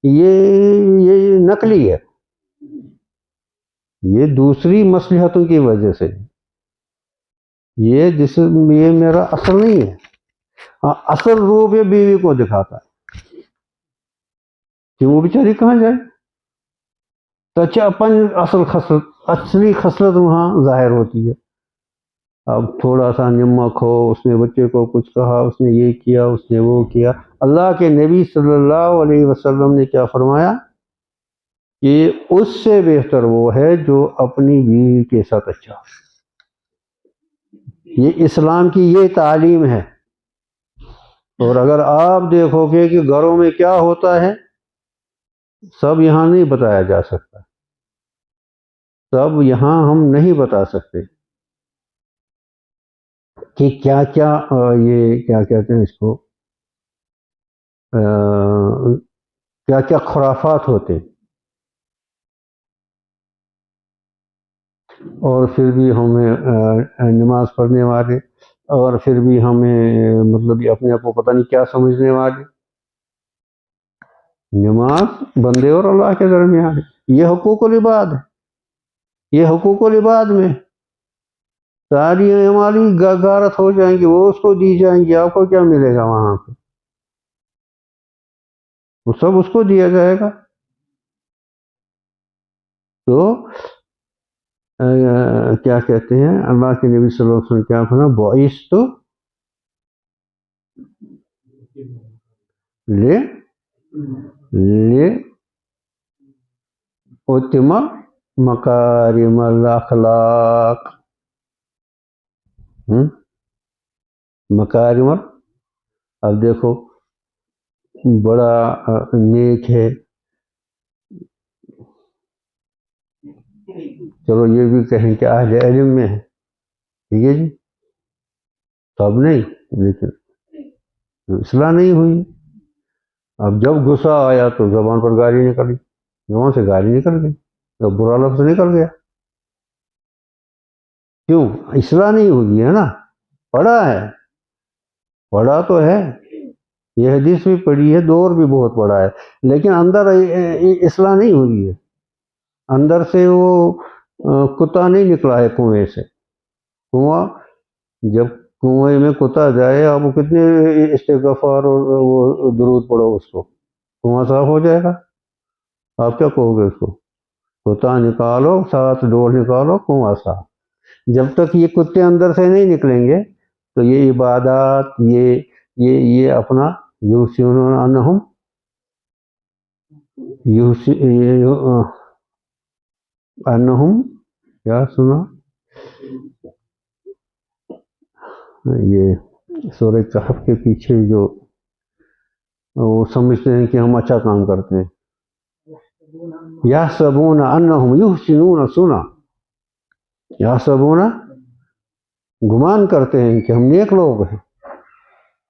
یہ نقلی ہے، یہ دوسری مصلحتوں کی وجہ سے، یہ میرا اصل نہیں ہے. اصل روپ یہ بیوی کو دکھاتا ہے کہ وہ بیچاری کہاں جائے، تو اچھا اپن اصلی خصلت وہاں ظاہر ہوتی ہے. اب تھوڑا سا نمک ہو، اس نے بچے کو کچھ کہا، اس نے یہ کیا، اس نے وہ کیا. اللہ کے نبی صلی اللہ علیہ وسلم نے کیا فرمایا کہ اس سے بہتر وہ ہے جو اپنی بیوی کے ساتھ اچھا. یہ اسلام کی یہ تعلیم ہے. اور اگر آپ دیکھو گے کہ گھروں میں کیا ہوتا ہے، سب یہاں نہیں بتایا جا سکتا، سب یہاں ہم نہیں بتا سکتے کہ کیا کیا یہ کیا کہتے ہیں اس کو، کیا کیا خرافات ہوتے. اور پھر بھی ہمیں نماز پڑھنے والے، اور پھر بھی ہمیں مطلب اپنے آپ کو پتہ نہیں کیا سمجھنے والے. نماز بندے اور اللہ کے درمیان ہے. یہ حقوق العباد ہے. یہ حقوق العباد میں ساری ہماری غارت ہو جائیں گی، وہ اس کو دی جائیں گی. آپ کو کیا ملے گا وہاں پہ؟ وہ سب اس کو دیا جائے گا. تو کیا کہتے ہیں اللہ کے نبی صلی اللہ علیہ وسلم کیا فرمایا، بعثت لے اتم مکارم الاخلاق. مکارم، اب دیکھو بڑا نیک ہے، چلو یہ بھی کہیں کہ اہل علم میں ہے، ٹھیک ہے جی، سب نہیں، لیکن اصلاح نہیں ہوئی. اب جب غصہ آیا تو زبان پر گالی نکلی، زبان سے گالی نکل گئی، تو برا لفظ نکل گیا. کیوں؟ اصلاح نہیں ہوئی ہے نا. پڑھا ہے، پڑھا تو ہے، یہ حدیث بھی پڑھی ہے، دور بھی بہت پڑھا ہے، لیکن اندر اصلاح نہیں ہوئی ہے. اندر سے وہ کتا نہیں نکلا ہے کنویں سے. کنواں جب کنویں میں کتا جائے، آپ کتنے استغفار اور وہ درود پڑھو، اس کو کنواں صاف ہو جائے گا؟ آپ کیا کہو گے اس کو؟ کتا نکالو، 7 ڈول نکالو، کنواں صاف. جب تک یہ کتے اندر سے نہیں نکلیں گے تو یہ عبادات، یہ اپنا انہم انہم کیا سنا، یہ سورہ کہف کے پیچھے جو وہ سمجھتے ہیں کہ ہم اچھا کام کرتے ہیں. یحسبون انہم یحسنون صنعا، یحسبون گمان کرتے ہیں کہ ہم نیک لوگ ہیں،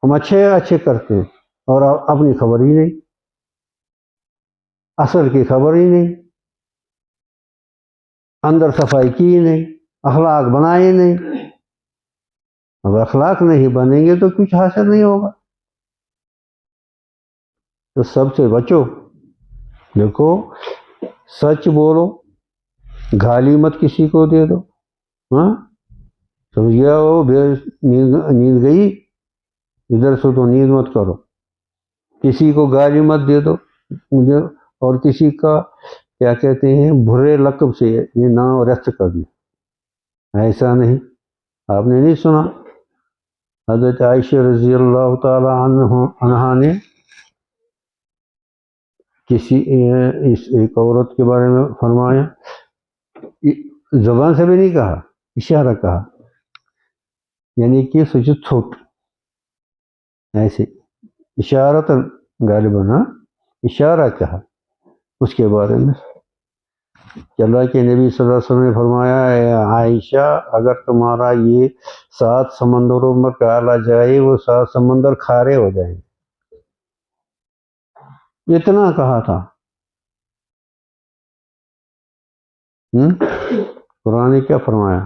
ہم اچھے کرتے ہیں، اور اپنی خبر ہی نہیں، اصل کی خبر ہی نہیں، اندر صفائی کی ہی نہیں، اخلاق بنائے نہیں. اب اخلاق نہیں بنیں گے تو کچھ حاصل نہیں ہوگا. تو سب سے بچو. دیکھو سچ بولو، گالی مت کسی کو دے دو. ہاں سمجھ گیا وہ نیند گئی، ادھر سے تو نیند مت کرو. کسی کو گالی مت دے دو مجھے، اور کسی کا کیا کہتے ہیں برے لقب سے یہ نام رست کر دیا. ایسا نہیں. آپ نے نہیں سنا حضرت عائشہ رضی اللہ تعالی عنہا نے ایک عورت کے بارے میں فرمایا، زبان سے بھی نہیں کہا، اشارہ کہا، یعنی کہ سوچو چھوٹ، ایسے اشارت غالباً اشارہ کہا اس کے بارے میں کہ اللہ کے نبی صلی اللہ علیہ وسلم نے فرمایا، اے عائشہ اگر تمہارا یہ 7 سمندروں میں ڈالا جائے وہ 7 سمندر کھارے ہو جائیں. اتنا کہا تھا. قرآن نے کیا فرمایا؟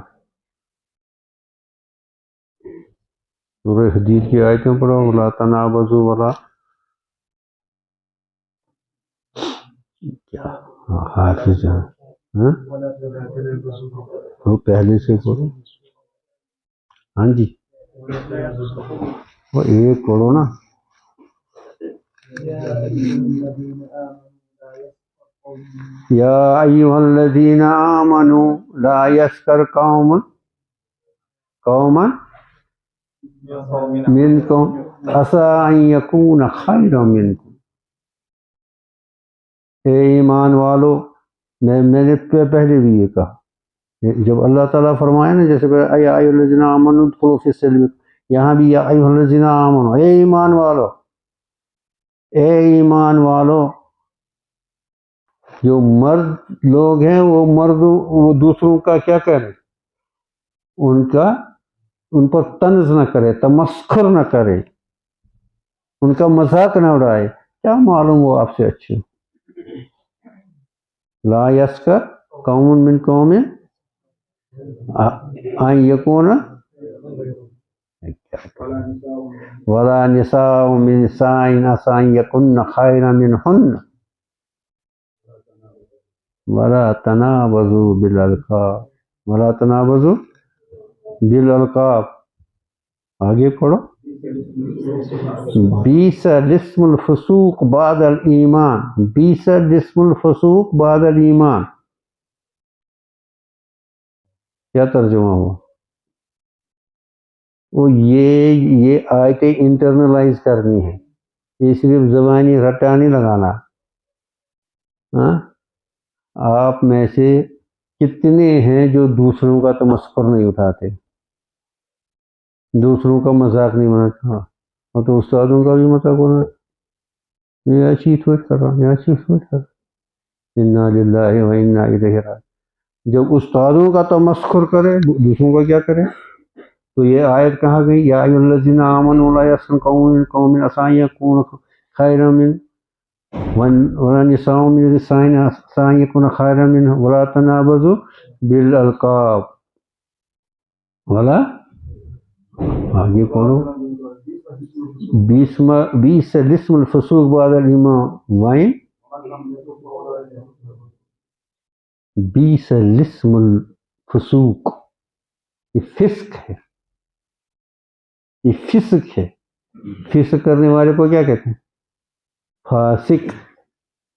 سورہ حدید کی آیتیں پڑھو، وَلَا تَنَابَزُوا وَلَا کیا حافظ ہیں، وہ پہلے سے پڑھو. ہاں جی وہ ایک پڑھو نا. یا ایھا الذین آمنوا لا یسخر قوما منکم عسى ان یکون خیرا منکم. اے ایمان والو، میں نے پہلے بھی یہ کہا، جب اللہ تعالیٰ فرمائے نا جیسے کہ یا ایھا الذین آمنوا ادخلوا فی السلم، یہاں بھی یا ایھا الذین آمنوا، اے ایمان والو، اے ایمان والو. جو مرد لوگ ہیں وہ دوسروں کا کیا کریں، ان پر طنز نہ کرے، تمسخر نہ کرے، ان کا مذاق نہ اڑائے. کیا معلوم وہ آپ سے اچھے. لا یسخر قوم من قوم ان یکون ولا نساء من نساء عسى ان یکن خیرا منہن ولا تنابزوا بالالقاب. آگے پڑھو. بیس الاسم الفسوق بعد الایمان. بیس الاسم الفسوق بعد الایمان. کیا ترجمہ ہوا؟ وہ یہ آیتیں انٹرنلائز کرنی ہے، یہ صرف زبانی رٹا نہیں لگانا. ہاں، آپ میں سے کتنے ہیں جو دوسروں کا تمسخر نہیں اٹھاتے، دوسروں کا مذاق نہیں بناتے؟ ہاں، اور تو استادوں کا بھی مذاق ہونا، یہ ایسی سوچ کر رہا، یہ ایسی سوچ کر رہا. انا للہ و انا الیہ راجعون. جب استادوں کا تمسخر کرے، دوسروں کا کیا کرے؟ تو یہ آیت کہاں گئی؟ یا ایھا الذین آمنوا لا یسخر قوم من قوم عسى ان یکونوا خیرا منہم ولا نساء من نساء عسى ان یکن خیرا منہن ولا تنابزوا بالالقاب ولا. آگے پڑھو. بیس الاسم الفسوق بعد الایمان وائن. بیس الاسم الفسوق، یہ فسق ہے، یہ فسق ہے. فسق کرنے والے کو کیا کہتے ہیں؟ فاسق.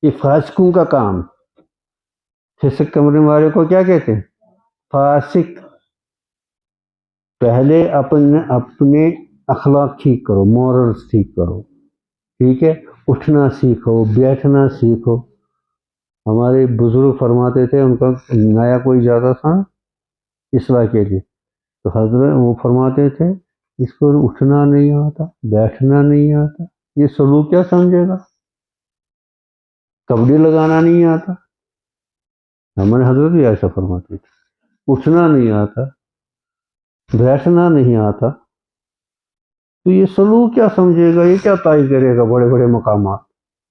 یہ فاسقوں کا کام. فسق کرنے والے کو کیا کہتے ہیں؟ فاسق. پہلے اپنے اخلاق ٹھیک کرو، مورلز ٹھیک کرو، ٹھیک ہے؟ اٹھنا سیکھو، بیٹھنا سیکھو. ہمارے بزرگ فرماتے تھے، ان کا نیا کوئی جاتا تھا اصلاح کے لیے، تو حضرت وہ فرماتے تھے اس کو اٹھنا نہیں آتا، بیٹھنا نہیں آتا، یہ سلوک کیا سمجھے گا؟ کپڑے لگانا نہیں آتا. ہمارے حضرت بھی ایسا فرماتے تھے، اٹھنا نہیں آتا، بیٹھنا نہیں آتا، تو یہ سلوک کیا سمجھے گا؟ یہ کیا طے کرے گا بڑے بڑے مقامات؟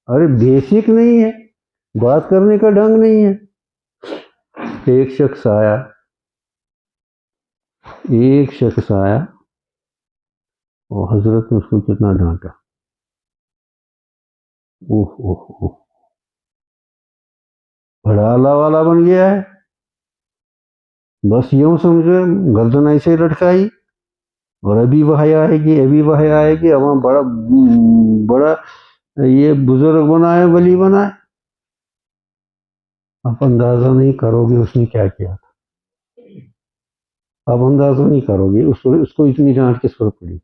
ارے بیسک نہیں ہے، بات کرنے کا ڈھنگ نہیں ہے. ایک شخص آیا اور حضرت نے اس کو کتنا ڈانٹا. بڑا اللہ والا بن گیا ہے، بس یوں سمجھو گردن ایسے لٹکائی، اور ابھی وحی آئے گی، اب بڑا یہ بزرگ بنائے، ولی بنائے. آپ اندازہ نہیں کرو گے اس نے کیا کیا تھا، آپ اندازہ نہیں کرو گے اس کو اتنی ڈانٹ کس پر پڑی.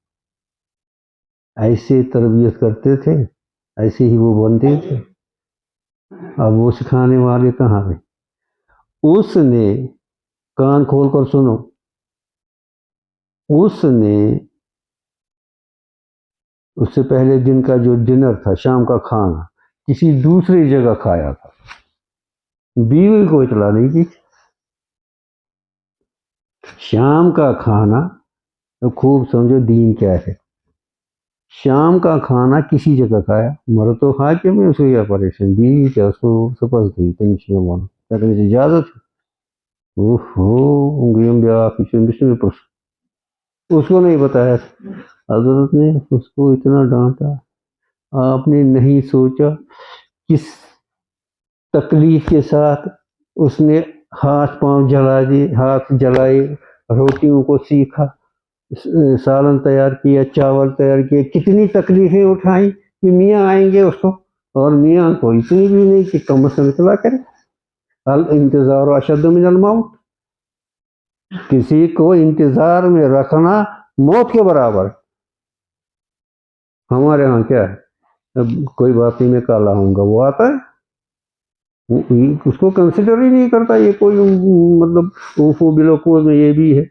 ایسے تربیت کرتے تھے، ایسے ہی وہ بنتے تھے. اب وہ سکھانے والے کہاں گئے؟ اس نے، کان کھول کر سنو، اس نے اس سے پہلے دن کا جو ڈنر تھا، شام کا کھانا، کسی دوسری جگہ کھایا تھا، بیوی کو اطلاع نہیں کی. شام کا کھانا، خوب سمجھو دین کیا ہے. شام کا کھانا کسی جگہ کھایا، مرد تو کھا کے میں اس کو کیا پریشان، بیوی کیا اس کو سپس گئی تنشی میں بولا کیا کرنے سے اجازت ہے. اس کو نہیں بتایا. حضرت نے اس کو اتنا ڈانٹا، آپ نے نہیں سوچا کس تکلیف کے ساتھ اس نے ہاتھ پاؤں جلا دیے، ہاتھ جلائے، روٹیوں کو سیکھا، سالن تیار کیا، چاول تیار کیے، کتنی تکلیفیں اٹھائیں کہ میاں آئیں گے اس کو، اور میاں کو اتنی بھی نہیں کہ کم از کم اطلاع کرے. الانتظار اشد من الموت، کسی کو انتظار میں رکھنا موت کے برابر. ہمارے ہاں کیا ہے، اب کوئی بات نہیں میں کل آؤں گا، وہ آتا ہے، اس کو کنسیڈر ہی نہیں کرتا. یہ کوئی مطلب اوفو بالعقود میں یہ بھی ہے،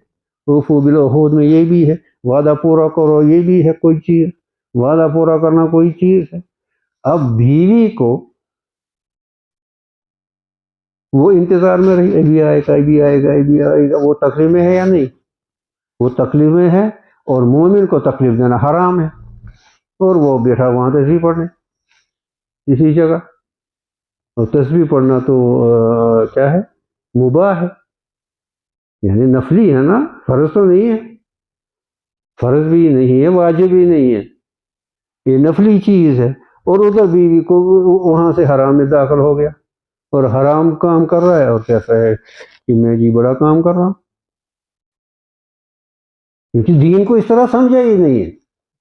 اوفو بالعہود میں یہ بھی ہے، وعدہ پورا کرو یہ بھی ہے کوئی چیز، وعدہ پورا کرنا کوئی چیز ہے. اب بیوی کو وہ انتظار میں رہی، ابھی آئے گا ابھی آئے گا ابھی آئے گا، وہ تکلیف میں ہے یا نہیں؟ وہ تکلیف میں ہے. اور مومن کو تکلیف دینا حرام ہے، اور وہ بیٹھا وہاں تسبیح پڑھنے اسی جگہ. اور تسبیح پڑھنا تو کیا ہے، مباح ہے، یعنی نفلی ہے نا، فرض تو نہیں ہے، فرض بھی نہیں ہے، واجب بھی نہیں ہے، یہ نفلی چیز ہے. اور ادھر بیوی کو وہاں سے حرام میں داخل ہو گیا اور حرام کام کر رہا ہے، اور کہتا ہے کہ میں جی بڑا کام کر رہا ہوں. کیونکہ دین کو اس طرح سمجھا ہی نہیں ہے.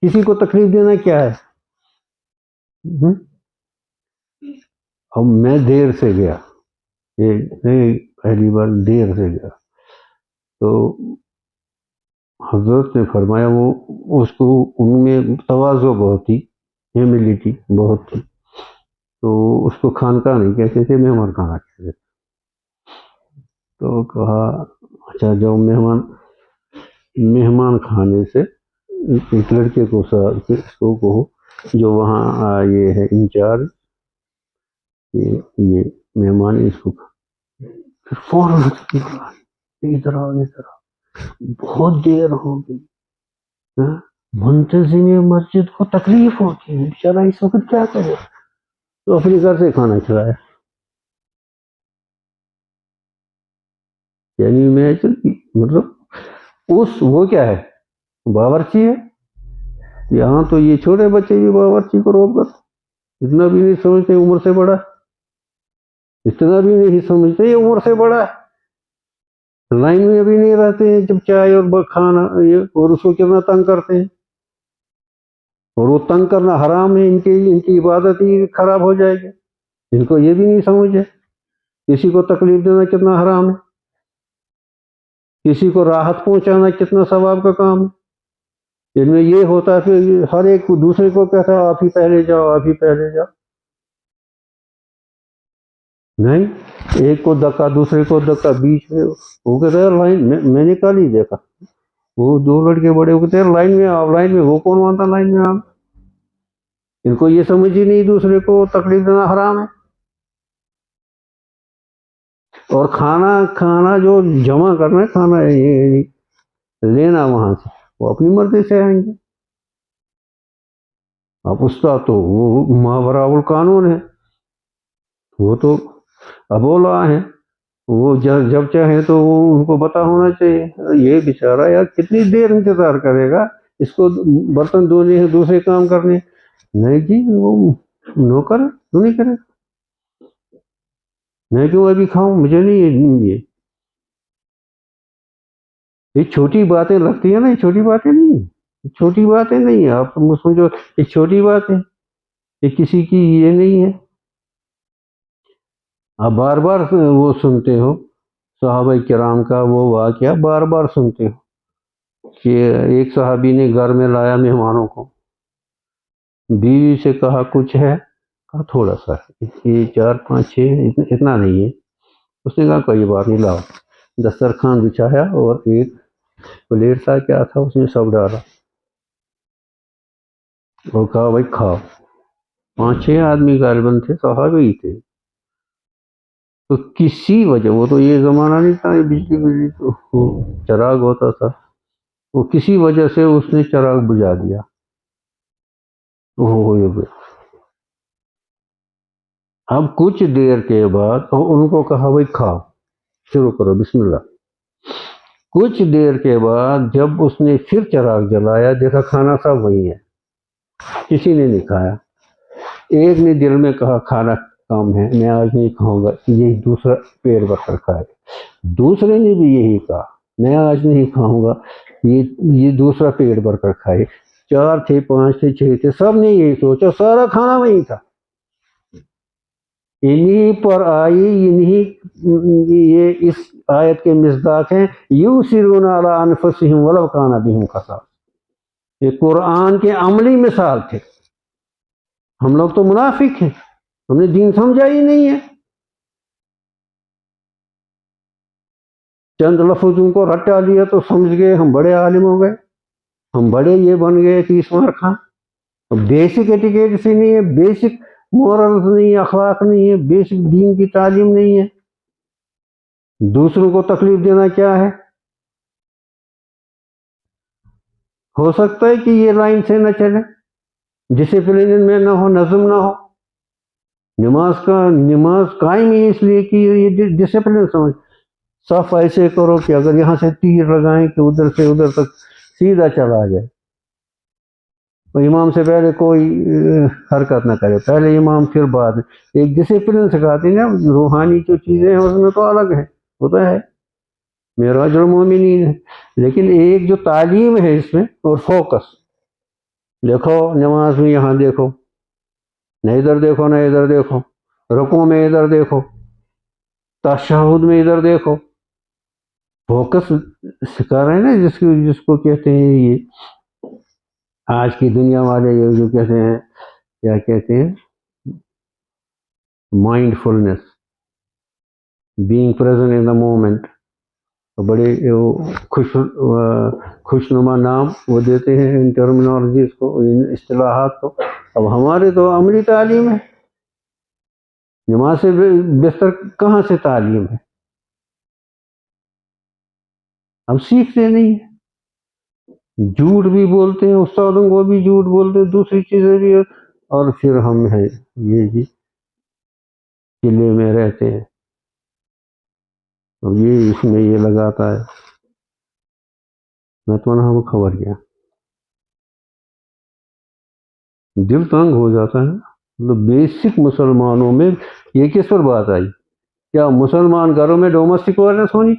کسی کو تکلیف دینا کیا ہے. اب میں دیر سے گیا، پہلی بار دیر سے گیا، تو حضرت نے فرمایا وہ اس کو ان میں تواضع بہت تھی، ہیوملٹی بہت تھی، تو اس کو خانقاہ نہیں کہتے تھے، مہمان خانہ کہتے تھے. تو کہا اچھا جاؤ مہمان خانے سے ایک لڑکے کو کہو جو وہاں یہ ہے انچارج، یہ مہمان اس کو فوراً ادھر آؤ ادھر آؤ، بہت دیر ہو گئی، منتظم مسجد کو تکلیف ہوتی ہے، بیچارہ اس وقت کیا کرے. تو اپنے گھر سے کھانا کھلایا. یعنی میں مطلب وہ کیا ہے، باورچی ہے. یہاں تو یہ چھوٹے بچے بھی باورچی کو روک کر اتنا بھی نہیں سمجھتے عمر سے بڑا، اتنا بھی نہیں سمجھتے یہ عمر سے بڑا ہے. لائن میں بھی نہیں رہتے ہیں جب چائے اور کھانا، اور اس کو کتنا تنگ کرتے ہیں. اور وہ تنگ کرنا حرام ہے، ان کی عبادت ہی خراب ہو جائے گی. ان کو یہ بھی نہیں سمجھے کسی کو تکلیف دینا کتنا حرام ہے، کسی کو راحت پہنچانا کتنا ثواب کا کام ہے. ان میں یہ ہوتا ہے کہ ہر ایک کو دوسرے کو کہتا ہے آپ ہی پہلے جاؤ آپ ہی پہلے جاؤ. نہیں، ایک کو دھکا دوسرے کو دھکا، بیچ میں وہ کہتا ہے لائن میں نے کل ہی دیکھا، وہ دو لڑکے بڑے، وہ کہتے ہیں لائن میں آؤ لائن میں. وہ کون مانتا لائن میں آؤ؟ ان کو یہ سمجھ ہی نہیں دوسرے کو تکلیف دینا حرام ہے. اور کھانا جو جمع کرنا ہے، کھانا لینا وہاں سے وہ اپنی مرضی سے آئیں گے. اب اس کا تو وہ ماوراء القانون ہے، وہ تو ابولا ہے، وہ جب چاہے تو وہ ان کو پتا ہونا چاہیے. یہ بیچارہ یار کتنی دیر انتظار کرے گا، اس کو برتن دھونے ہیں دوسرے کام کرنے. نہیں جی وہ نوکر ہے، کیوں نہیں کرے، میں کیوں ابھی کھاؤں، مجھے نہیں. یہ چھوٹی باتیں لگتی ہیں نا، یہ چھوٹی باتیں نہیں ہیں، چھوٹی باتیں نہیں ہیں. آپ سمجھو یہ چھوٹی بات ہے، یہ کسی کی یہ نہیں ہے. آپ بار بار وہ سنتے ہو صحابہ کرام کا وہ واقعہ، بار بار سنتے ہو کہ ایک صحابی نے گھر میں لایا مہمانوں کو، بیوی سے کہا کچھ ہے، کہا تھوڑا سا، یہ 4 5 6 اتنا نہیں ہے. اس نے کہا کوئی بات نہیں، لاؤ. دسترخوان بچھایا اور ایک پلیٹ تھا، کیا تھا اس میں سب ڈالا اور کہا بھائی کھاؤ. 5 6 آدمی غالباً تھے، صحابہ ہی تھے. تو کسی وجہ، وہ تو یہ زمانہ نہیں تھا بجلی تو چراغ ہوتا تھا، وہ کسی وجہ سے اس نے چراغ بجھا دیا. اب کچھ دیر کے بعد ان کو کہا بھائی کھاؤ، شروع کرو بسم اللہ. کچھ دیر کے بعد جب اس نے پھر چراغ جلایا، دیکھا کھانا سب وہی ہے، کسی نے نہیں کھایا. ایک نے دل میں کہا کھانا کم ہے، میں آج نہیں کھاؤں گا، یہ دوسرا پیٹ بھر کر کھائے. دوسرے نے بھی یہی کہا. میں آج نہیں کھاؤں گا، یہ دوسرا پیٹ بھر کر کھائے. 4 تھے، 5 تھے، 6 تھے، سب نے یہی سوچا، سارا کھانا وہی تھا. انہی پر آئی، یہ اس آیت کے مصداق ہیں، یؤثرون علی انفسہم ولو کان بہم خصاصہ. یہ قرآن کے عملی مثال تھے. ہم لوگ تو منافق ہیں، ہم نے دین سمجھا ہی نہیں ہے. چند لفظوں کو رٹا لیا تو سمجھ گئے ہم بڑے عالم ہو گئے، ہم بڑے یہ بن گئے 30 مار خان. بیسک ایٹیکیٹ سے نہیں ہے، بیسک مورلز نہیں ہے، اخلاق نہیں ہے، بیسک دین کی تعلیم نہیں ہے. دوسروں کو تکلیف دینا کیا ہے؟ ہو سکتا ہے کہ یہ لائن سے نہ چلے، ڈسپلن میں نہ ہو، نظم نہ ہو. نماز قائم ہی اس لیے کہ یہ ڈسپلن سمجھ. صف ایسے کرو کہ اگر یہاں سے تیر لگائیں کہ ادھر سے ادھر تک سیدھا چلا جائے. امام سے پہلے کوئی حرکت نہ کرے، پہلے امام پھر بعد. ایک ڈسپلن سکھاتے ہیں. روحانی جو چیزیں ہیں اس میں تو الگ ہے، وہ تو ہے، معراج المومنین ہے. لیکن ایک جو تعلیم ہے اس میں، اور فوکس. دیکھو نماز میں یہاں دیکھو، نہ ادھر دیکھو نہ ادھر دیکھو، رکوع میں ادھر دیکھو، تشہد میں ادھر دیکھو. فوکس سکھا رہے ہیں نا، جس کو کہتے ہیں یہ آج کی دنیا والے یہ جو کہتے ہیں، کیا کہتے ہیں، mind فلنس، being present in the moment. بڑے خوشنما نام وہ دیتے ہیں ان ٹرمینالوجیز کو، ان اصطلاحات کو. اب ہمارے تو عملی تعلیم ہے، نماز سے بہتر کہاں سے تعلیم ہے؟ اب سیکھتے نہیں ہیں، جھوٹ بھی بولتے ہیں، استادوں کو بھی جھوٹ بولتے ہیں، دوسری چیزیں بھی. اور پھر ہم ہیں یہ جی قلعے میں رہتے ہیں. اب یہ اس میں یہ لگاتا ہے. میں تو نہ وہ خبر کیا دل تنگ ہو جاتا ہے. مطلب بیسک مسلمانوں میں یہ کس پر بات آئی؟ کیا مسلمان گھروں میں ڈومیسٹک وائلنس ہونی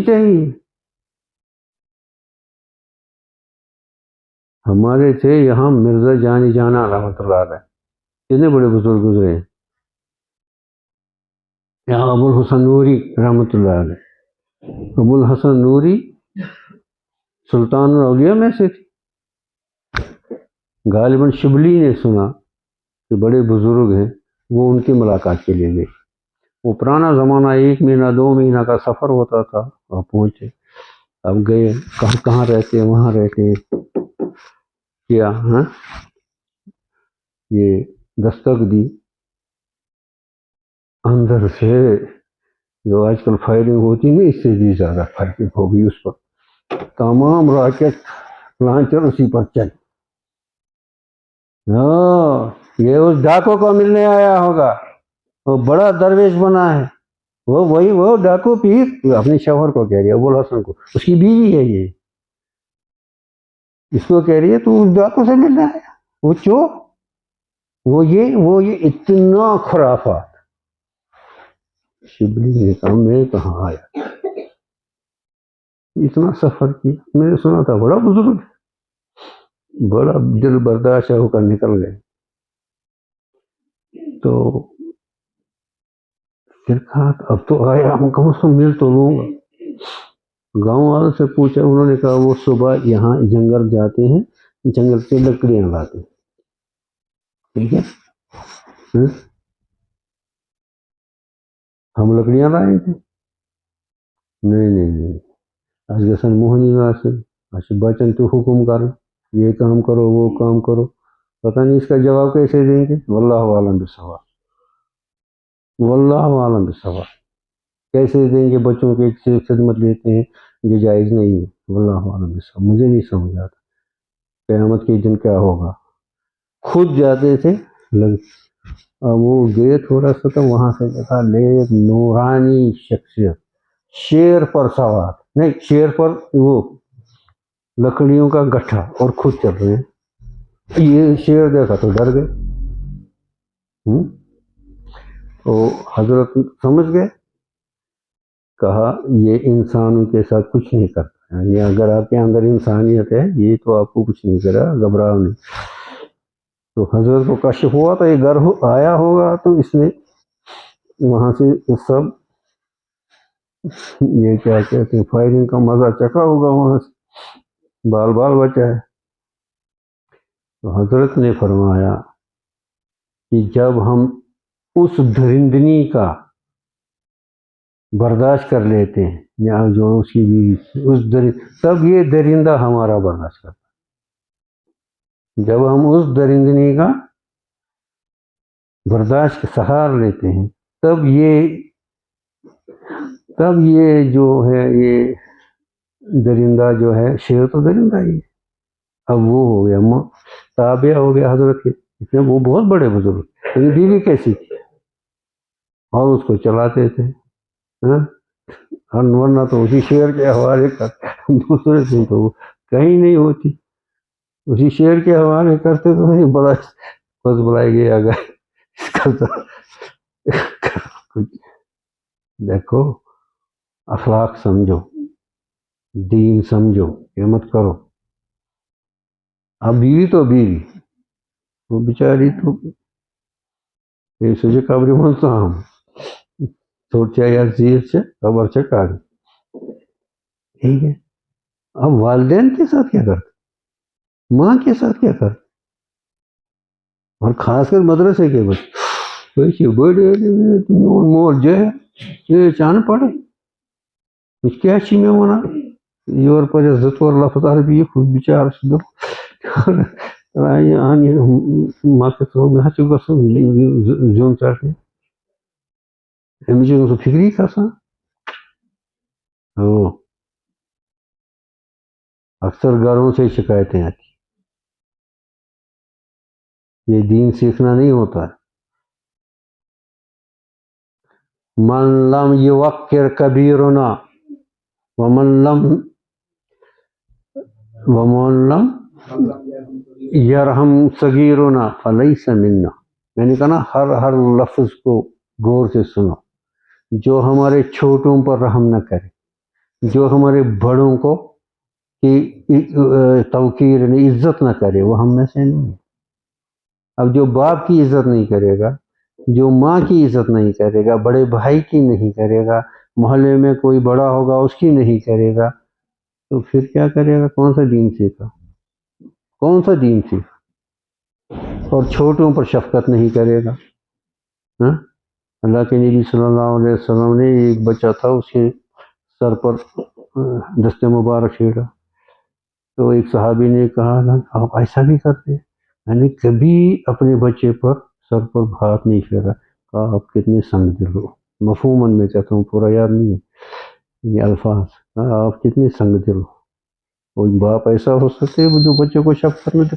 چاہیے؟ ہمارے تھے یہاں مرزا جانی جانا رحمۃ اللہ علیہ، کتنے بڑے بزرگ گزرے ہیں. یہاں ابو الحسن نوری رحمۃ اللہ علیہ. ابو الحسن نوری سلطان الاولیاء میں سے تھے. غالباً شبلی نے سنا کہ بڑے بزرگ ہیں، وہ ان کی ملاقات کے لیے گئے. وہ پرانا زمانہ، 1 مہینہ 2 مہینہ کا سفر ہوتا تھا. وہاں پہنچے، اب گئے، کہاں رہتے ہیں، وہاں رہتے ہیں. کیا یہ دستک دی، اندر سے جو آج کل فائرنگ ہوتی ہے نا، اس سے بھی زیادہ فائرنگ ہو گئی اس پر. تمام راکٹ لانچر اسی پر چل. یہ اس ڈاکو کو ملنے آیا ہوگا، وہ بڑا درویش بنا ہے. وہ ڈاکو پیر اپنے شوہر کو کہہ رہی ہے، ابو الحسن کو، اس کی بیوی ہے یہ. اس کو کہہ رہی ہے تو اس ڈاکو سے ملنا ہے. وہ چور، وہ یہ اتنا خرافات. شبلی نے کہا میں کہاں آیا، اتنا سفر کیا. میں نے سنا تھا بڑا بزرگ، بڑا دل برداشت ہو کر نکل گئے. تو پھر کہا اب تو آیا ہم، کم سے کم مل تو لوں گا. گاؤں والوں سے پوچھا، انہوں نے کہا وہ صبح یہاں جنگل جاتے ہیں، جنگل سے لکڑیاں لاتے ہیں. ٹھیک ہے، ہم لکڑیاں لائے تھے. نہیں آج گسن موہنی سے اچھا بچن تو حکم کر، یہ کام کرو وہ کام کرو. پتہ نہیں اس کا جواب کیسے دیں گے. واللہ عالم بالصواب، واللہ عالم بالصواب. کیسے دیں گے؟ بچوں کی خدمت لیتے ہیں، یہ جائز نہیں ہے. واللہ عالم بالصواب. مجھے نہیں سمجھ آتا قیامت کے دن کیا ہوگا. خود جاتے تھے اب وہ گئے تھوڑا سا تو وہاں سے دیکھا لے نورانی شخصیت، شیر پر سوار، نہیں شیر پر وہ لکڑیوں کا گٹھا، اور خود چل رہے ہیں. یہ شیر دیکھا تو ڈر گئے. تو حضرت سمجھ گئے، کہا یہ انسانوں کے ساتھ کچھ نہیں کرتا، یعنی اگر آپ کے اندر انسانیت ہے یہ تو آپ کو کچھ نہیں کرا، گھبراؤ نہیں۔ تو حضرت کو کشف ہوا تو یہ گھر آیا ہوگا، تو اس نے وہاں سے سب یہ کیا کہتے ہیں فائرنگ کا مزہ چکھا ہوگا، وہاں سے بال بال بچا ہے۔ تو حضرت نے فرمایا کہ جب ہم اس درندنی کا برداشت کر لیتے ہیں، یا جو اس کی بیوی تب یہ درندہ ہمارا برداشت کرتا ہے۔ جب ہم اس درندنی کا برداشت سہار لیتے ہیں تب یہ جو ہے یہ درندہ جو ہے، شیر تو درندہ ہی ہے، اب وہ ہو گیا تابع ہو گیا حضرت کے، وہ بہت بڑے بزرگ، بیوی کیسی تھی اور اس کو چلاتے تھے، ورنہ تو اسی شعر کے حوالے دوسرے دن تو وہ کہیں نہیں ہوتی، اسی شعر کے حوالے کرتے تو بڑا بس بلائے گیا اگر دیکھو اخلاق سمجھو، دین سمجھو، یہ مت کرو۔ اب بیوی تو بیوی، وہ بیچاری تو یہ قبر بولتا ہم چھوٹیا یا زیر سے قبر سے کاڑی، ٹھیک ہے۔ اب والدین کے ساتھ کیا کرتے، ماں کے ساتھ کیا کرتے، اور خاص کر مدرسے کے بچے بڑے مول جو ہے یہ چان پڑے اس کیا چی میں ونا یور پر زٕ ژور لفظ عربی خود بچار مکس مےٚ حظ چھُ گژھُن زیُن ژٹنہِ أمِس چھُنہٕ سُہ فکری کھسان۔ اکثر گھروں سے شکایتیں آتی، یہ دین سیکھنا نہیں ہوتا ہے۔ من لم یوقر کبیرنا ومن لم یرحم صغیرنا فلیس منا، میں نے کہا نا ہر لفظ کو غور سے سنو، جو ہمارے چھوٹوں پر رحم نہ کرے، جو ہمارے بڑوں کو توقیر عزت نہ کرے، وہ ہم میں سے نہیں ہے۔ اب جو باپ کی عزت نہیں کرے گا، جو ماں کی عزت نہیں کرے گا، بڑے بھائی کی نہیں کرے گا، محلے میں کوئی بڑا ہوگا اس کی نہیں کرے گا، تو پھر کیا کرے گا؟ کون سا دین سیکھا، کون سا دین سیکھا؟ اور چھوٹوں پر شفقت نہیں کرے گا۔ اللہ کے نبی صلی اللہ علیہ وسلم نے ایک بچہ تھا، اس کے سر پر دست مبارک چھیڑا، تو ایک صحابی نے کہا آپ ایسا بھی کرتے؟ میں نے کبھی اپنے بچے پر سر پر ہاتھ نہیں پھیرا۔ کہا آپ کتنے سنگ دل ہو، مفہوماً میں کہتا ہوں، پورا یاد نہیں ہے یہ الفاظ، آپ کتنے سنگ دل ہو، کوئی باپ ایسا ہو سکتے وہ جو بچے کو شفقت نہ دے؟